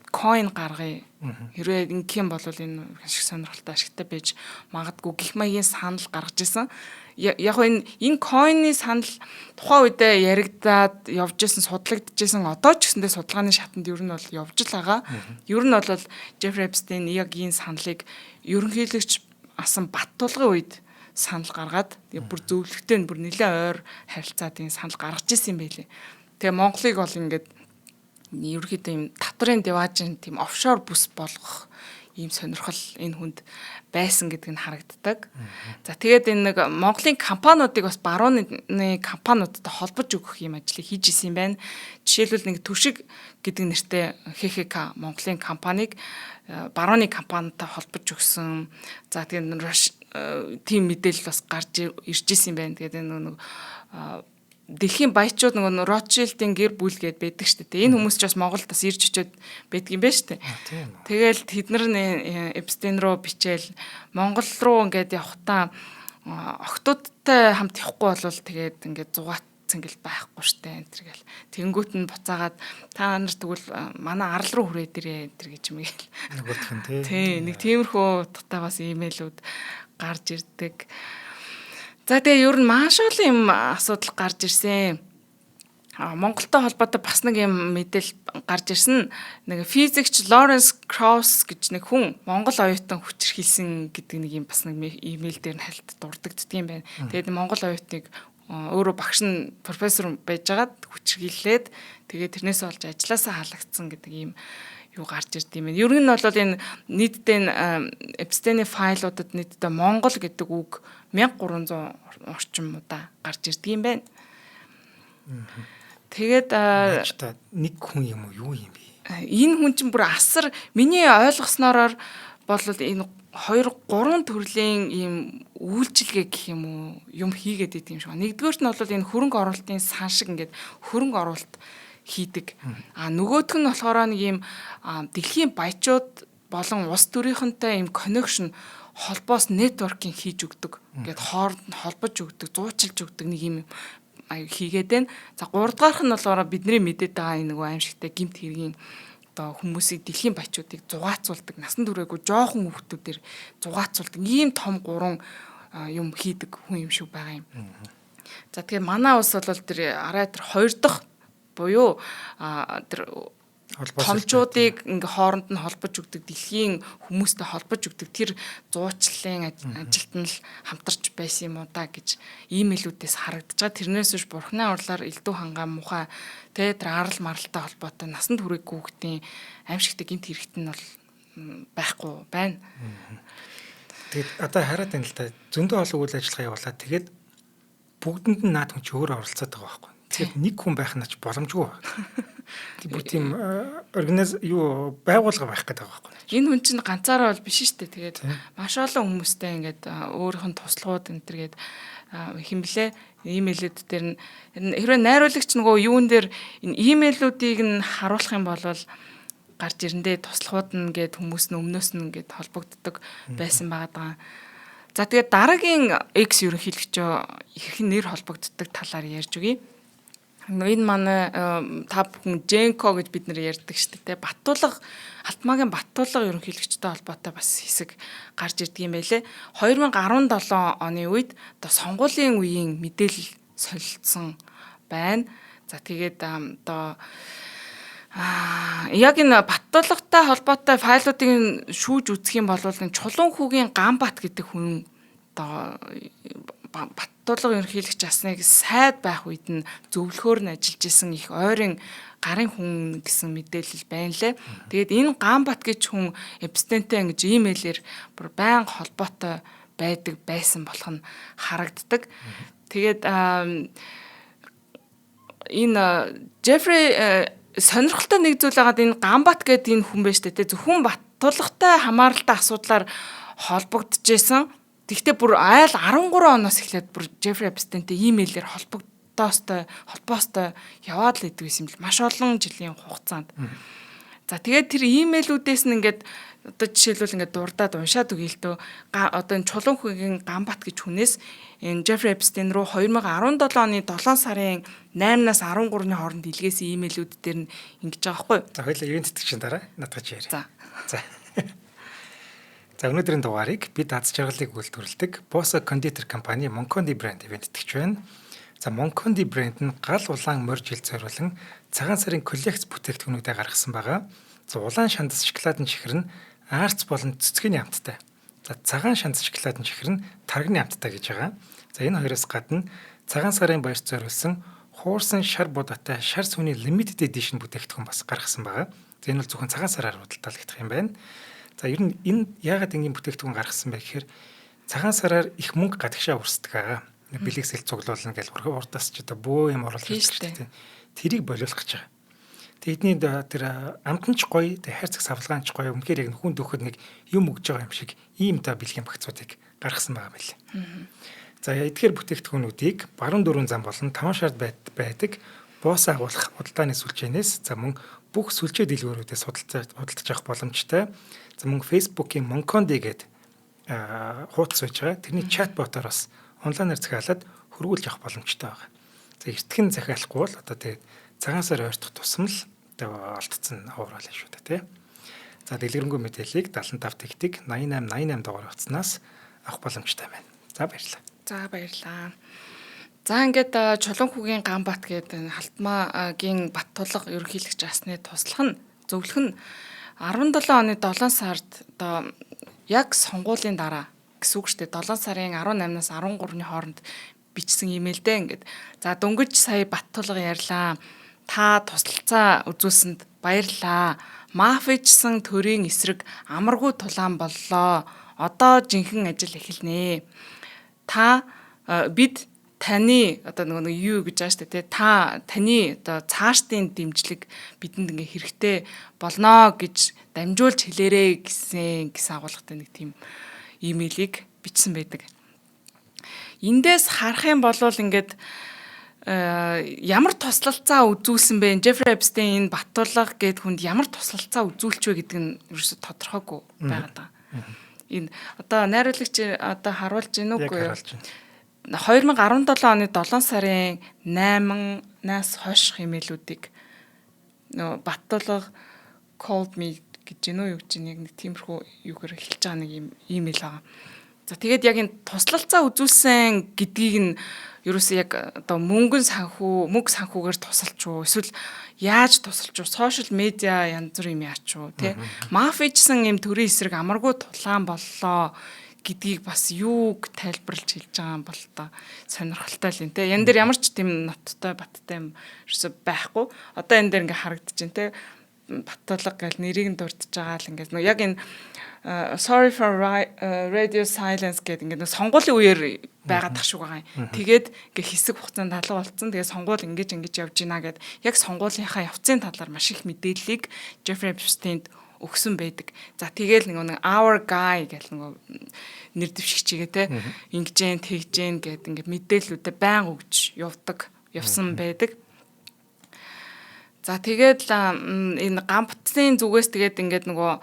coin гаргая Хэрвээ ингэх юм бол энэ ашиг сонирхолтой ашигтай байж магадгүй гэх маягийн санал гаргаж исэн. Яг энэ койны санал тухайн үедээ яригадаад явж исэн, судлагдчихсэн. Одоо ч гэсэндээ судалгааны шатанд ер нь бол явж л байгаа. Ер нь бол Jeffrey Epstein яг энэ саналыг ерөнхийлөгч асан Баттулгын үед санал гаргаад бүр зөвлөгтэй нь бүр нэлээд ойр харилцаад энэ санал гаргаж исэн юм байлээ. Тэгээ Монголыг бол ингээд ерөөхдөө юм татврын деважин тийм офшор бүс болгох ийм сонирхол энэ хүнд байсан гэдэг нь харагддаг. За тэгээд энэ нэг Монголын компаниудыг бас барууны компаниудтай холбож өгөх юм ажлыг хийж исэн юм байна. Жишээлбэл нэг Түшиг гэдэг нэртэй ХХК Монголын компанийг барууны компанитай холбож өгсөн. За тэгээд тийм мэдээлэл бас гарч ирж исэн юм байна. Тэгээд нэг дэлхийн баячууд нөгөө Ротшильдийн гэр бүл гээд байдаг шүү дээ. Энэ хүмүүс ч бас Монголд бас ирж очиод байдаг юм байна шүү дээ. Тэгэл тэд нар Эпстейн руу бичээл Монгол руу ингээд явахтаа охтуудтай хамт явахгүй болвол тэгээд ингээд зугаатсан гэл байхгүй штэ энэ төр гэл. Тэнгүүт нь буцаагаад та нар тэгвэл манай арал руу хүрээд ирээ энэ төр гэж юм гээл. Нөгөөх нь тий. Нэг тиймэрхүү утгатай бас имэйлүүд гарч ирдэг. За тэгээ ер нь маш олон юм асуудал гарч ирсэн. Монголтой холбоотой бас нэг юм мэдээлэл гарч ирсэн. Нэг физикч Лоренс Краус гэж нэг хүн Монгол оюутан хүчирхийлсэн гэдэг нэг юм бас нэг имэйл дээр нь хальт дурддагддаг юм байна. Тэгээд Монгол оюутныг өөрөө багш нь профессор байжгаад хүчирхийлээд тэгээд тэрнээс олж ажилласаа халагдсан гэдэг юм юу гарч ирд юм. Ер нь бол энэ нийтдээ Эпстейний файлуудад нийтдээ Монгол гэдэг үг 1300 орчим удаа гарч ирдэг юм байна. Тэгээд нэг хүн юм уу юу юм бэ? Энэ хүн чинь бүр асар миний ойлгосноор бол энэ 2-3 төрлийн ийм үйлчилгээ гэх юм уу юм хийгээд идэв юм шиг. Нэгдүгээрт нь бол энэ хөрөнгө оруулалтын сан шиг ингээд хөрөнгө оруулалт хийдэг. Нөгөөх нь болохоор нэг ийм дэлхийн баячууд болон улс төрийнхөнтэй ийм коннекшн холбоос нетворкинг хийж өгдөг. Ингээд хооронд нь холбож өгдөг, зуучилж өгдөг нэг юм хийгээд байна. За 3 дахь нь болохоор бидний мэдээд байгаа энэ нөгөө аимшигтай гимт хэргийн одоо хүмүүсийг дэлхийн баячуудыг зугаацуулдаг, насан туршаагүй жоохон хүүхдүүдээр зугаацуулдаг ийм том 3 юм хийдэг хүн юм шиг байгаа юм. За тэгэхээр манай улс бол тэр арай тэр 2 дахь буюу тэр томчуудыг ингээ хооронд нь холбож өгдөг, дэлхийн хүмүүстэй холбож өгдөг тэр зуучлалын ажилд нь л хамтарч байсан юм уу да гэж имэйлүүдээс харагдаж байгаа. Тэрнээс биш бурхны урлаар элдв хангаа мухай тэр арал маралтай холбоотой насан туршаагүй хүүхдийн аимшигтай гэмт хэрэгт нь бол байхгүй байна. Тэгээд одоо хараад байна л да. Зөндөө олон үйл ажиллагаа явуулаад тэгээд бүгдэнд нь наад хүн ч өөр оролцоод байгаа байхгүй. Тэгэхээр нэг хүн байх нь ч боломжгүй байна. Тийм байгуулга байх гэдэг байгаа байхгүй. Энэ хүн чинь ганцаараа бол биш шүү дээ. Тэгээд маш олон хүмүүстэй ингээд өөрийнх нь туслахууд энэ төргээд химлээ имэйлүүд дээр нь хэрвээ найруулагч нөгөө юун дээр энэ имэйлүүдийг нь харуулах юм бол гарч ирэндээ туслахууд нь гээд хүмүүс нь өмнөөс нь ингээд холбогддог байсан байгаа. За тэгээд дараагийн X ерөнхийлөгчөө хэрхэн нэр холбогддог талаар ярьж өгье. Энэ манай та бүхэн Женко гэж бид нэр ярьдаг шүү дээ. Баттулга Алтмаагийн Баттулга ерөнхийлөгчтэй холбоотой бас хэсэг гарч ирдэг юм байлээ. 2017 оны үед одоо сонгуулийн үеийн мэдээлэл солилцсон байна. За тэгээд одоо яг энэ Баттулгатай холбоотой файлуудыг шүүж үзэх юм бол энэ Чулуун хүүгийн Гамбат гэдэг хүн одоо Баттулга ерөнхийлөгч асныг сайд байх үед нь зөвлөхөөр нь ажиллаж исэн их ойрын гарын хүн гэсэн мэдээлэл байна лээ. Тэгээд энэ Гамбат гэж хүн Эпстейнтэй ингэж имэйлээр бүр байнга холбоотой байсан болох нь харагддаг. Тэгээд энэ Жеффри сонирхолтой нэг зүйл байгаад энэ Гамбат гэдэг энэ хүн байж тээ зөвхөн Баттулгатай хамааралтай асуудлаар холбогдож исэн. Тэгтээ бүр айл 13 оноос эхлээд бүр Жеффри Эпстейнтэй имэйлээр холбоостой яваад л идэгсэн юм л маш олон жилийн хугацаанд. За тэгээд тэр имэйлүүдээс нь ингээд одоо жишээлбэл ингээд дурдаад уншаад өгье л дөө. Одоо энэ Чулуун хүүгийн Гамбат гэж хүнээс энэ Жеффри Эпстейн руу 2017 оны 7 сарын 8-наас 13-ны хооронд илгээсэн имэйлүүд дээр нь ингэж байгаа байхгүй юу? За хоёул ивент тэтгэж дараа надад ярья. За За. За өнөөдрийн дугаарыг бид аз жаргалыг үйлдвэрлэдэг Bosa кондитер компани Moncondi брэнд ивент итгэж байна. За Moncondi брэнд нь гал улаан морж ил зориулан цагаан сарын коллекц бүтээгдэхүүнүүдээ гаргасан байгаа. За улаан шандас шоколадын чихэр нь аарц болон цэцгийн амттай. За цагаан шандас шоколадын чихэр нь тарганы амттай гэж байгаа. За энэ хоёроос гадна цагаан сарын баярт зориулсан хуурсан шар будатай шар сүний limited edition бүтээгдэхүүн бас гаргасан байгаа. За энэ бол зөвхөн цагаан сараар худалдаалагдах юм байна. За ер нь энэ яагаад энгийн бүтээгдэхүүн гаргасан бэ гэхээр цагаан сараар их мөнгө гадагшаа өрсдөг байгаа. Бэлэгсэл цуглуулна гэж урдаас ч одоо бөө юм оруулах гэж байна. Тэрийг болиулах гэж байгаа. Тэдний тэр амтанч гоё, тэр хайрцаг савлгаанч гоё. Үнэхээр яг хүн дөхөд нэг юм өгж байгаа юм шиг ийм та бэлгийн багцуудыг гаргасан байгаа байлээ. За эдгээр бүтээгдэхүүнүүдийг баруун дөрвөн зам болон 5 шард байдаг Bosa агуулах худалдааны сүлжээнээс за мөн бүх сүлжээ дэлгүүрүүдээс худалдаж авах боломжтой. За мөн Facebook-ийн Moncondi гэдэг хуудас байж байгаа. Тэрний чатботоор бас онлайнаар захиалаад хөрвүүлж авах боломжтой байгаа. За эртхэн захиалахгүй бол одоо тэгээд цагаан сар ойртох тусам л олдсон аврал шүү дээ тий. За дэлгэрэнгүй мэдээллийг 75 тэгтэг 8888 дугаар утаснаас авах боломжтой байна. За баярлалаа. За баярлалаа. За ингээд Чулуун хүүгийн Ганбат гэдэг Халтмаагийн Баттулга ерөнхийлөгч асны туслах нь зөвлөх нь 17 оны 7 сард одоо яг сонгуулийн дараа гэсэн үг шүү дээ. 7 сарын 18-наас 13-ны хооронд бичсэн имэйлдээ ингээд за дөнгөж сая Баттулга ярьлаа. Та тусалцаа үзүүлсэнд баярлалаа. Мафичсан төрийн эсрэг амаргүй тулаан боллоо. Одоо жинхэнэ ажил эхэлнэ. Бид таны одоо нэг юу гэж байгаа шүү дээ та таны одоо цаашдын дэмжлэг бидэнд ингээ хэрэгтэй болно гэж дамжуулж хэлээрэй гэсэн агуулгатай нэг тийм имэйлийг бичсэн байдаг. Эндээс харах юм бол ингээд ямар туслалцаа үзүүлсэн бэ? Jeffrey Epstein энэ Баттулга гэд хүнд ямар туслалцаа үзүүлч вэ гэдэг нь ерөөсөд тодорхойгүй байгаад байгаа. Энэ одоо найруулагч одоо харуулж гин үгүй юу? 2017 оны 7 сарын 8-наас хойш имэйлүүдийг нөө Баттулга called me гэж юу гэж нэг тиймэрхүү юугаар эхэлж байгаа нэг имэйл байгаа. За тэгээд яг энэ туслалцаа үзүүлсэн гэдгийг нь ерөөсөө яг одоо мөнгө санхүүгээр тусалч уу эсвэл яаж тусалч уу сошиал медиа янз бүр юм яач уу тий мафичсан юм төрийн эсрэг амаргүй тулаан боллоо гэдгийг бас юуг тайлбарлаж хэлж байгаа юм бол та сонирхолтой л юм те. Ян дээр ямар ч тийм ноттой баттай юм ерөөсөй байхгүй. Одоо энэ дээр ингээ харагдаж байна те. Баттулга гэл нэрийг нь дурдж байгаа л ингээ яг энэ sorry for radio silence гэдэг ингээ сонгуулийн үеэр байгаа тах шиг байгаа юм. Тэгээд ингээ хэсэг хугацаанд алга болцсон. Тэгээд сонгуул ингэж явж гинэ гэд яг сонгуулийнхаа явцын талаар маш их мэдээллийг Jeffrey Epstein-д өгсөн байдаг. За тэгээл нэг our guy гэл нэг нэр дэвшигчигээ те ингэжэн тэгжэн гэд ингээд мэдээллүүдээ байн өгж явсан байдаг. За тэгээд энэ Ганбатны зүгээс тэгээд ингээд нөгөө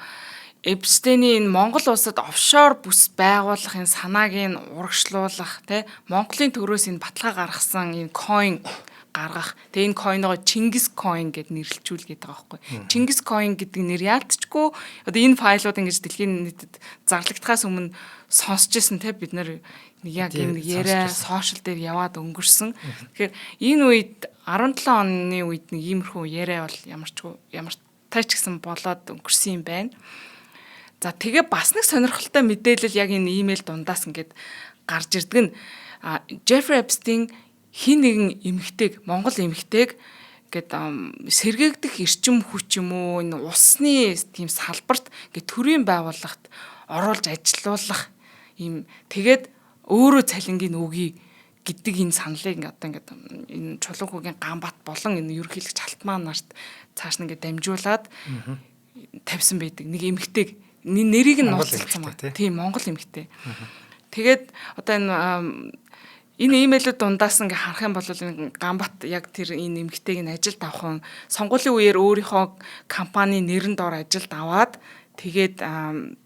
Эпстейний энэ Монгол улсад офшор бүс байгуулах энэ санааг нь урагшлуулах те Монголын төрөөс энэ баталгаа гаргасан энэ coin гаргах. Тэгээ энэ койноо Чингис coin гэд нэрлэлжүүлгээд байгаа байхгүй. Чингис coin гэдэг нэр яалтчгүй одоо энэ файлууд ингэж дэлхийн нийтэд зарлагдахаас өмнө сонсч ирсэн те бид нар яг энэ яриа сошиал дээр яваад өнгөрсөн. Тэгэхээр энэ үед 17 оны үед нэг иймэрхүү яриа бол ямар тач гэсэн болоод өнгөрсөн юм байна. За тэгээ бас нэг сонирхолтой мэдээлэл яг энэ имэйл дундаас ингээд гарч ирдэг нь Jeffrey Epstein хин нэгэн эмэгтэйг Монгол эмэгтэйг гээд сэргээгдэх эрчим хүч юм уу энэ усны тийм салбарт гээд төрийн байгууллагт оруулж ажилуулах юм тэгээд өөрөө цалингийн өгье гэдэг энэ саналыг одоо ингээд энэ Чулуун хүүгийн Ганбат болон энэ ерөнхийлөгч Халтмаа нарт цааш нь ингээд дамжуулаад тавьсан байдаг нэг эмэгтэйг нэрийг нь нууцлсан ба тийм Монгол эмэгтэй. Тэгээд одоо энэ имэйлүүд дундаас ингээ харах юм бол Ганбат яг тэр энэ эмэгтэйг нь ажилд авах нь сонгуулийн үеэр өөрийнхөө компани нэрэнд ор ажилд аваад тэгээд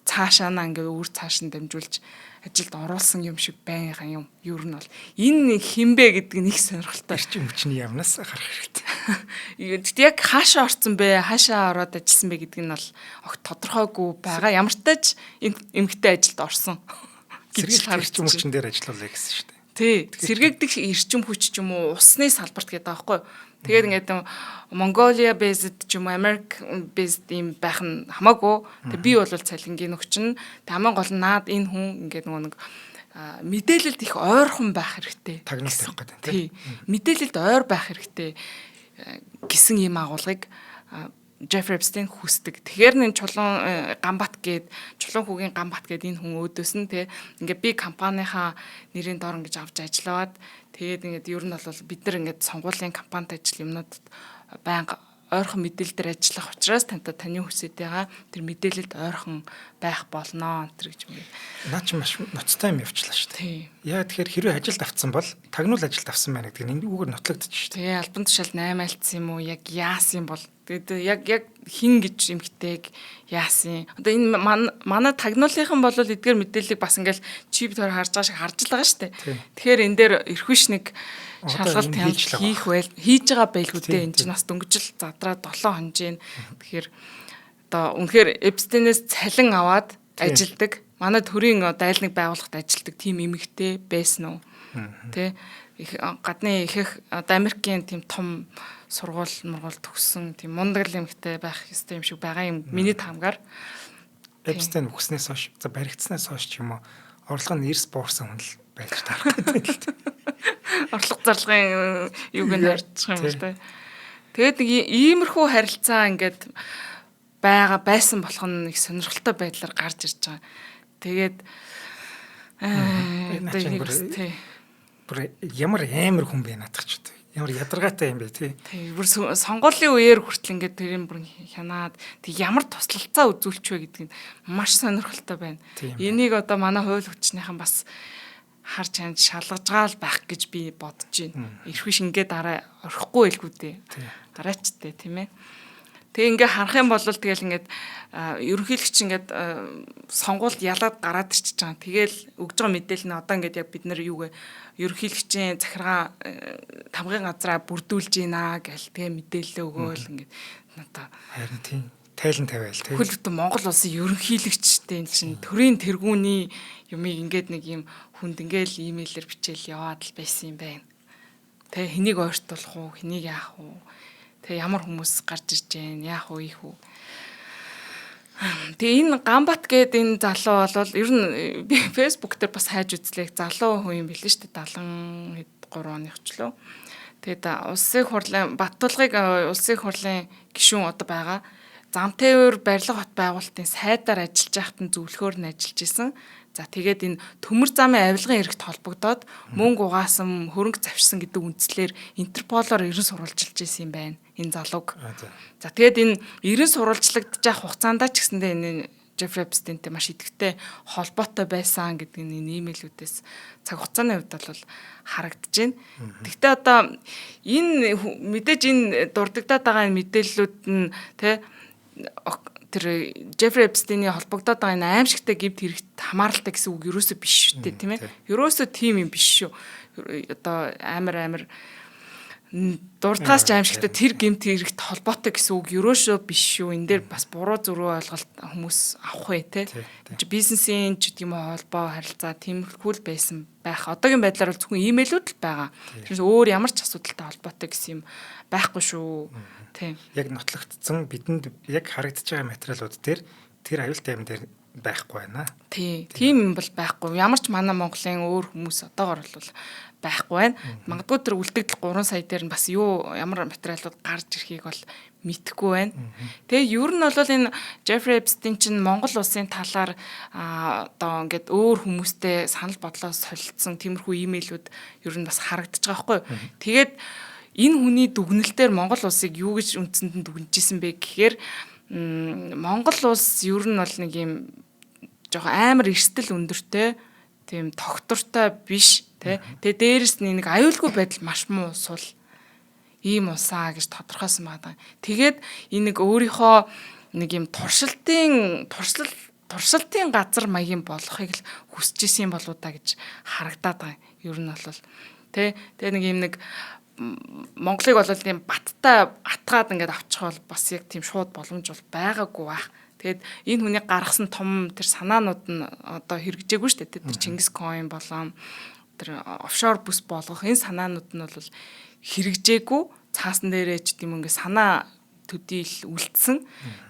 цаашаа ингээ өөр цааш нь дамжуулж ажилд оруулсан юм шиг байгаа юм. Юу нь бол энэ хинбэ гэдэг нь их сонирхолтой. Эрчим хүчний яамнаас гарах хэрэгтэй. Тэгэхдээ яг хаашаа орсон бэ, хаашаа ороод ажилласан бэ гэдг нь бол огт тодорхойгүй байгаа. Ямар ч тач эмгтэй ажилд орсон. Сэргийлэх эрчим хүчин дээр ажиллаулъя гэсэн шүү дээ. Тий. Сэргээгдэх эрчим хүч ч юм уу, усны салбарт гэдэг байгаа байхгүй юу? Тэгээд ингээд Mongolia based ч юм уу, America based юм байх нь хамаагүй. Тэг би бол цалингийн өгчин. Тэг хамгийн гол нь наад энэ хүн ингээд нэг мэдээлэлд их ойрхон байх хэрэгтэй. Тагнуулт явах гэдэг тий. Мэдээлэлд ойр байх хэрэгтэй гэсэн ийм агуулгыг Jeffrey Epstein хүсдэг. Тэгэхээр нэг чулуун хүүгийн Гамбат гээд энэ хүн өөдөөс нь те ингээд би компанийнхаа нэрийн доор ингэж авч ажиллаад тэгээд ингээд ер нь бол бид нар ингээд сонгуулийн компанид ажил юмнуудад байнга ойрхон мэдээлэл дээр ажиллах учраас таны хүсэж байгаа тэр мэдээлэлд ойрхон байх болно энэ гэж юм. Наа чи маш ноцтой юм явчлаа шүү дээ. Яа тэгэхээр хэрвээ ажилд авцсан бол тагнуул ажилд авсан байна гэдэг нь үүгээр нотлогдчих шүү дээ. Тий, албан тушаал 8 альцсан юм уу? Яг яасан бол тэгээд яг хин гэж эмгтэйг яасан. Одоо энэ манай тагнуулынхан бол эдгээр мэдээллийг бас ингээл чип төр харж байгаа шиг харж л байгаа шүү дээ. Тэгэхээр энэ дээр эрхвиш нэг шалгалт хийж байгаа байлгүй дээ. Энд чинь бас дөнгөжл задраа 7 хонжийн. Тэгэхээр одоо үнэхээр Epstein-ээс цалин аваад ажилдаг. Манай төрийн дайлныг байгуулахад ажилдаг тийм эмэгтэй байсан уу? Тэ гадны ихэх Америкийн тийм том сургууль төгссөн тийм мундаг эмэгтэй байх ёстой юм шиг байгаа юм. Миний таамгаар Epstein үхснээс хойш баригдснаас хойш ч юм уу орлого нь эрс буурсан хүн л байж таарах гэдэг л. Орлого зарлагын юуг нь харьцах юм л да. Тэгээд нэг иймэрхүү харилцаа ингээд байсан болох нь их сонирхолтой байдлаар гарч ирж байгаа. Тэгээд ямар амар хүн бэ наадах ч үү. Ямар ядаргаатай юм бэ тий. Тэг бүр сонгуулийн үеэр хүртэл ингээд тэр юм бүр хянаад тэг ямар туслалцаа үзүүлч вэ гэдэг нь маш сонирхолтой байна. Энийг одоо манай хууль хүчнийхэн бас харж ханд шалгаж байгаа л байх гэж би бодож байна. Эрхвиш ингээд дараа орхгүй байлгүй дээ. Дараач дээ тийм ээ. Тэгээ ингээ харах юм бол тэгэл ингээд ерөнхийлөгч ингээд сонгуульд ялаад гараад ирчихэж байгаа. Тэгэл өгж байгаа мэдээлэл нь одоо ингээд яг бид нар юугээ ерөнхийлөгчийн захиргаа тамгын газраа бүрдүүлж гинэ гэл тэгээ мэдээлэл өгөөл ингээд одоо харин тийм тайлан тавиал тийм. Хөлбөтөн Монгол улсын ерөнхийлөгчтэй энэ чинь төрийн тэргүүний юмыг ингээд нэг юм хүнд ингээл имэйлээр бичээл яваад л байсан юм байна. Тэгээ хэнийг ойртуулах уу, хэнийг яах уу? Тэгээ ямар хүмүүс гарч ирж гэн яах вэ ийх үү. Тэгээ энэ Гамбат гэдэг энэ залуу бол ер нь би фэйсбુક дээр бас хайж үзлээ. Залуу хүн юм билээ шүү дээ. 73 оных ч лөө. Тэгээд улсын хурлын Баттулгыг улсын хурлын гишүүн одоо байгаа. Замтайвар барилга хот байгуулалтын сайдаар ажиллаж байхад нь зөвлөхөөр нь ажиллаж исэн. За тэгээд энэ төмөр замын авилгын эрхт холбогдоод мөнгө угаасан, хөрөнгө завшсан гэдэг үндслээр Интерполоор ерэн сурвалжилж исэн юм байна. Энэ залууг. За тэгээд энэ ерэн сурвалжлагдж явах хугацаанд ч гэсэндээ энэ Jeffrey Epstein-тэй маш идэвхтэй холбоотой байсан гэдэг энэ имэйлүүдээс цаг хугацааны хувьд бол харагдаж байна. Гэхдээ одоо энэ мэдээж энэ дурддагдаад байгаа мэдээллүүд нь тэр Jeffrey Epstein-ийн холбогдоод байгаа энэ аимшигтай гэмт хэрэгт хамааралтай гэсэн үг ерөөсөө биш шүү дээ, тийм ээ. Ерөөсөө тийм юм биш шүү. Одоо амар дуртагаас ч аимшигтай тэр гэмт хэрэгт холбоотой гэсэн үг ерөөсөө биш шүү. Энэ дээр бас буруу зөрүү ойлголт хүмүүс авах бай, те. Бизнесийн ч гэдэг юм холбоо харилцаа тиймэрхүү л байсан байх. Одоогийн байдлаар бол зөвхөн имэйлүүд л байгаа. Тэрнээс өөр ямар ч асуудалтай холбоотой гэсэн юм байхгүй шүү. Тийм. Яг нотлогдсон бидэнд яг харагдаж байгаа материалууд дээр тэр аюултай юм дээр байхгүй байна. Тийм юм бол байхгүй. Ямар ч манай Монголын өөр хүмүүс одоогор бол байхгүй байна. Магадгүй тэр үлдэгдэл 3 сая дээр нь бас ямар материалууд гарч ирэхийг бол мэдэхгүй байна. Тэгээ ер нь бол энэ Jeffrey Epstein чинь Монгол улсын талаар одоо ингээд өөр хүмүүстэй санал бодлоо солилцсон тиймэрхүү имэйлүүд ер нь бас харагдаж байгаа байхгүй. Тэгээд энэ хүний дүгнэлтээр Монгол улсыг юу гэж үндсэнд нь дүгнэжсэн бэ гэхээр Монгол улс ер нь бол нэг юм жоохон амар эрсдэл өндөртэй тийм тогтвортой биш тий. Тэгээ дээрэс нь нэг аюулгүй байдал маш муу сул ийм усаа гэж тодорхойлсон байна. Тэгээд энэ нэг өөрийнхөө нэг юм туршилтын газар маягийн болохыг л хүсэж исэн болоо та гэж харагдаад байгаа. Ер нь бол тий. Тэгээ нэг юм нэг Монголыг бол тийм баттай атгаад ингээд авчих бол бас яг тийм шууд боломж бол байгаагүй байх. Тэгээд энэ хүний гаргасан том тэр санаанууд нь одоо хэрэгжээгүй шүү дээ. Тэр Чингис Коин болон тэр офшор бүс болгох энэ санаанууд нь бол хэрэгжээгүй. Цаасан дээрээ ч тийм ингээд санаа төдийл үлдсэн.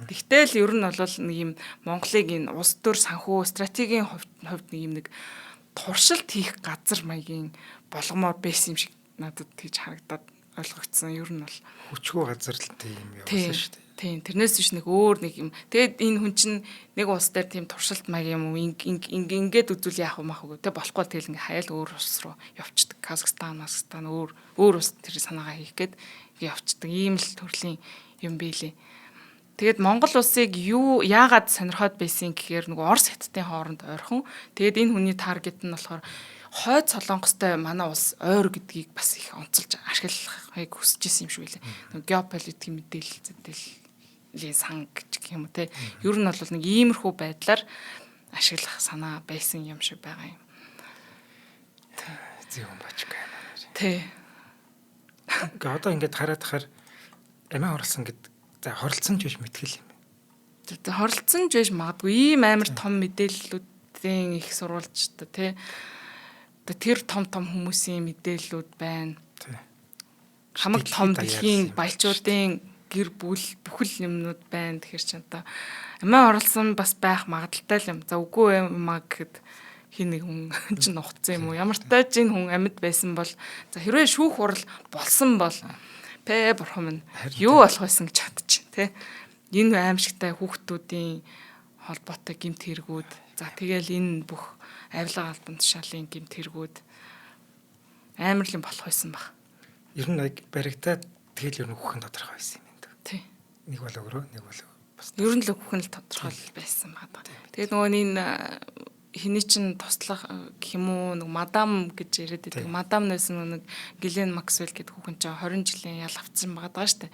Тэгтэл ер нь бол нэг юм Монголыг энэ улс төр санхүү стратегийн хувьд нэг юм нэг туршилт хийх газар маягийн болгомоор байсан юм шиг надад тийж харагдаад ойлгогдсон. Ер нь бол хүчгүй газар л тийм явуулсан шүү дээ. Тийм, тэрнээс биш нэг өөр нэг юм. Тэгэд энэ хүн чинь нэг улс дээр тийм туршилт маяг юм уу ингээд үзүүл яах вэ мах уу те болохгүй тэгэл ингээ хаяал өөр улс руу явцдаг. Казахстан, Казахстан өөр улс тэр санаагаа хийх гээд явцдаг. Ийм л төрлийн юм бийлээ. Тэгэд Монгол улсыг яагаад сонирхоод байсан гэхээр нөгөө Орос Хятадын хооронд ойрхон. Тэгэд энэ хүний таргет нь болохоор хойд Солонгостой манай улс ойр гэдгийг бас их онцолж ашиглахыг хүсэж исэн юм шиг үлээ. Нөгөө геополитикийн мэдээллийн сан гэж гэх юм уу те. Ер нь бол нэг иймэрхүү байдлаар ашиглах санаа байсан юм шиг байгаа юм. Зүй юм бачгаа. Тэ. Одоо ингээд хараад тахаар амиа хорлсон гэдэг за хорлцсон ч биш мэтгэл юм. Хорлцсон ч биш магадгүй ийм амар том мэдээллүүдийн их сурвалжтай тий. Тэр том хүмүүсийн мэдээллүүд байна. Хамаг том дэлхийн баячуудын гэр бүл бүхэл юмнууд байна. Тэгэхээр ч одоо амиа хорлсон бас байх магадaltaй юм. За үгүй юм аа гэхэд хин нэг хүн чинь нухацсан юм уу? Ямар ч тааж энэ хүн амьд байсан бол за хэрвээ шүүх хурал болсон бол бурхан минь юу болох байсан гэж чадчих тий. Энэ аимшигтай хүүхдүүдийн холбоотой гэмт хэрэгүүд за тэгэл энэ бүх авилга албан тушаалын гэмт хэрэгүүд амар л юм болох байсан баг. Ер нь яг баригдаад тэгэл ер нь хүүхэн тодорхой байсан юм байна. Тий. Нэг бол өгрөө, нэг бол бас ер нь л хүүхэн л тодорхой байсан баг. Тэгээд нөгөө энэ хиний чин туслах гэх юм уу нэг мадам гэж яриад байдаг. Мадам нэсэн нэг Гэлен Максвелл гэдэг хүүхэн чинь 20 жилийн ял авцсан байгаа шүү дээ.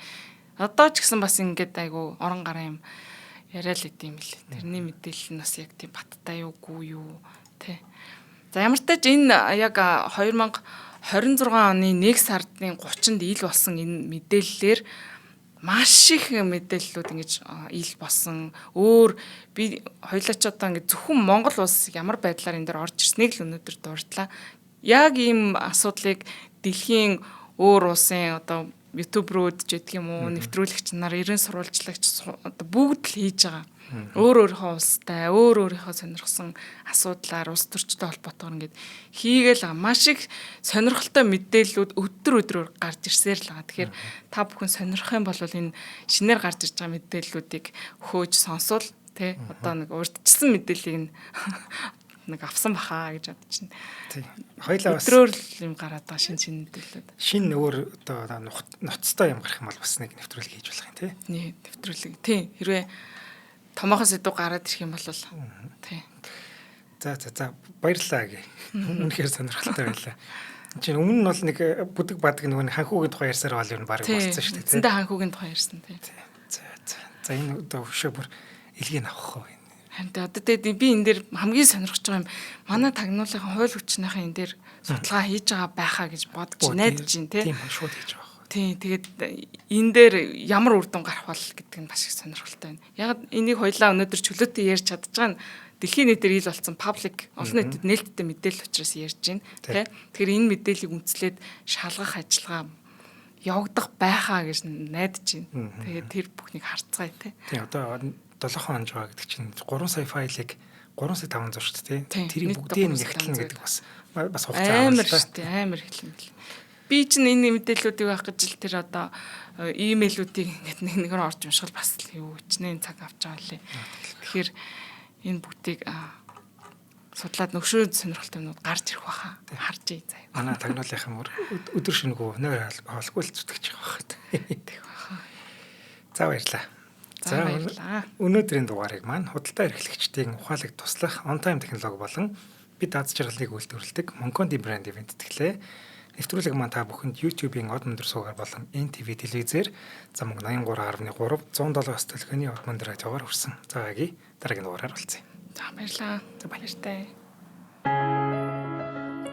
Одоо ч гэсэн бас ингээд айгу орон гараа юм яриад л идэм билээ. Тэрний мэдээлэл нь бас яг тийм баттай юугүй юу тий. За ямар ч тач энэ яг 2026 оны 1 сарын 30-нд ил болсон энэ мэдээллээр маш их мэдээллүүд ингэж ил болсон. Өөр би хоёлаа ч одоо ингэ зөвхөн Монгол улс ямар байдлаар энэ дээр орж ирснийг л өнөөдөр дурдлаа. Яг ийм асуудлыг дэлхийн өөр улсын одоо ютуберүүд ч гэдэг юм уу нэвтрүүлэгч нар, ерэн сурвалжлагч одоо бүгд л хийж байгаа. Өөрийнхөө улстай, өөрийнхөө сонирхсан асуудлаар улс төрчтэй холбоотойгоор ингээд хийгээл маш их сонирхолтой мэдээллүүд өдөр гарч ирсээр л байгаа. Тэгэхээр та бүхэн сонирхох юм бол энэ шинээр гарч ирж байгаа мэдээллүүдийг хөөж сонсвол тий одоо нэг урдчилсан мэдээллийг нэг авсан бахаа гэж бодож байна. Тий. Хоёлаа бас өдрөөр юм гараад байгаа шинэ мэдээлэлүүд. Шинэ өөр одоо ноцтой юм гарах юм бол бас нэг нэвтрүүлэг хийж болох юм тий. Тий, нэвтрүүлэг. Тий, хэрвээ томоохон сэдв гараад ирэх юм бол тий. За баярлалаа гээ. Үнэхээр сонирхолтой байлаа. Чинь өмнө нь бол нэг бүдэг бадаг нөгөө ханхуугийн тухай ярьсаар бол юм баг болсон шүү дээ. Зөндөө ханхуугийн тухай ярьсан тий. За энэ одоо өшөө бүр илгийг авах уу. Харин одоо тэгээд би энэ дээр хамгийн сонирхож байгаа юм манай тагнуулын хууль хүчнийхэн энэ дээр судалгаа хийж байгаа байхаа гэж бодож найдаж байна тий. Тийм шууд хийж байгаа. Тийм тэгээд энэ дээр ямар үр дүн гарах бол гэдэг нь бас их сонирхолтой байна. Яг энийг хоёлаа өнөөдөр чөлөөтэй ярьж чадж байгаа нь дэлхийн нийтээр ил болсон паблик олон нийтэд нээлттэй мэдээлэл учраас ярьж байна тий. Тэгэхээр энэ мэдээллийг үндэслээд шалгах ажиллагаа явагдах байхаа гэж найдаж байна. Тэгээд тэр бүхнийг харцгаая тий. Тийм одоо 7 хоног жаа гэдэг чинь 3 сая файлыг 3 сая 500 шүү дээ тий. Тэрийг бүгдийг нэгтлэн гэдэг бас хугацаа амар шүү дээ. Амар хэлэн бэл. Би чинь энэ мэдээллүүдийг авах гэж л тэр одоо имэйлүүдийг ингээд нэгээр орж уншгал бас юу хичнээн цаг авч байгаа лээ. Тэгэхээр энэ бүгдийг судлаад нөгшөө сонирхолтой юмнууд гарч ирэх байхаа харж ий заяа. Манай тагнуулынхан өдөр шөнөгөө нөр хоолгүй л зүтгэж байгаа байна. За баярлалаа. За өнөөдрийн дугаарыг маань худалдаа эрхлэгчдийн ухаалаг туслах on time технологи болон бид аз жаргалыг үйлдвэрлэдэг Moncondi брэнд ивент тэтгэлээ. Нэвтрүүлэг маань та бүхэнд YouTube-ийн од мөндөр суугаар болон NTV телевизээр замаг 83.3 107 төлхөний од мөндөр радиогоор хүрсэн. За яги дараагийн дугаараар уулзъя. За баярлалаа. За баяртай.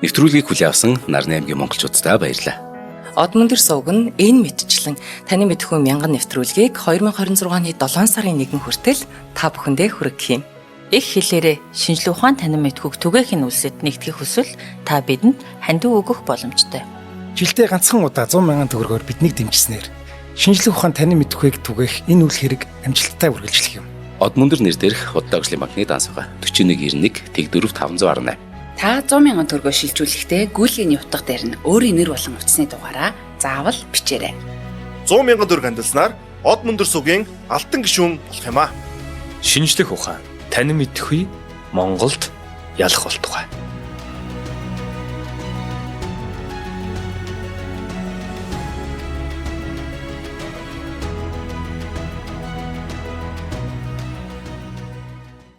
Нэвтрүүлгийг хүлээн авсан Нарны аймгийн монголчуудтай баярлалаа. Од мөндөр сувг нь энэ мэдчлэн таны мэдхүйн мянган нэвтрүүлгийг 2026 оны 7 сарын 1 хүртэл та бүхэндээ хүргэх юм. Их хэлээрээ шинжлэх ухаан танин мэдхүйг түгээхийн үлсэд нэгтгэх хүсвэл та бидэнд хандив өгөх боломжтой. Жилдээ ганцхан удаа 100,000 төгрөгөөр биднийг дэмжснээр шинжлэх ухаан танин мэдхүйг түгээх энэ үйл хэрэг амжилттай үргэлжлэх юм. Од мөндөр нэр дээрх Худалдаа агшлын банкны дансгаа 4191 тэг 4518. Та 100,000 төгрөгөөр шилжүүлэхдээ гүйцэтгэлийн утга дээр нь өөрийн нэр болон утасны дугаараа заавал бичээрэй. 100,000 төгрөг хандалснаар Од мөндөр сувгийн алтан гишүүн болох юм а. Шинжлэх ухаан танин мэдхгүй Монголд ялах болтугай.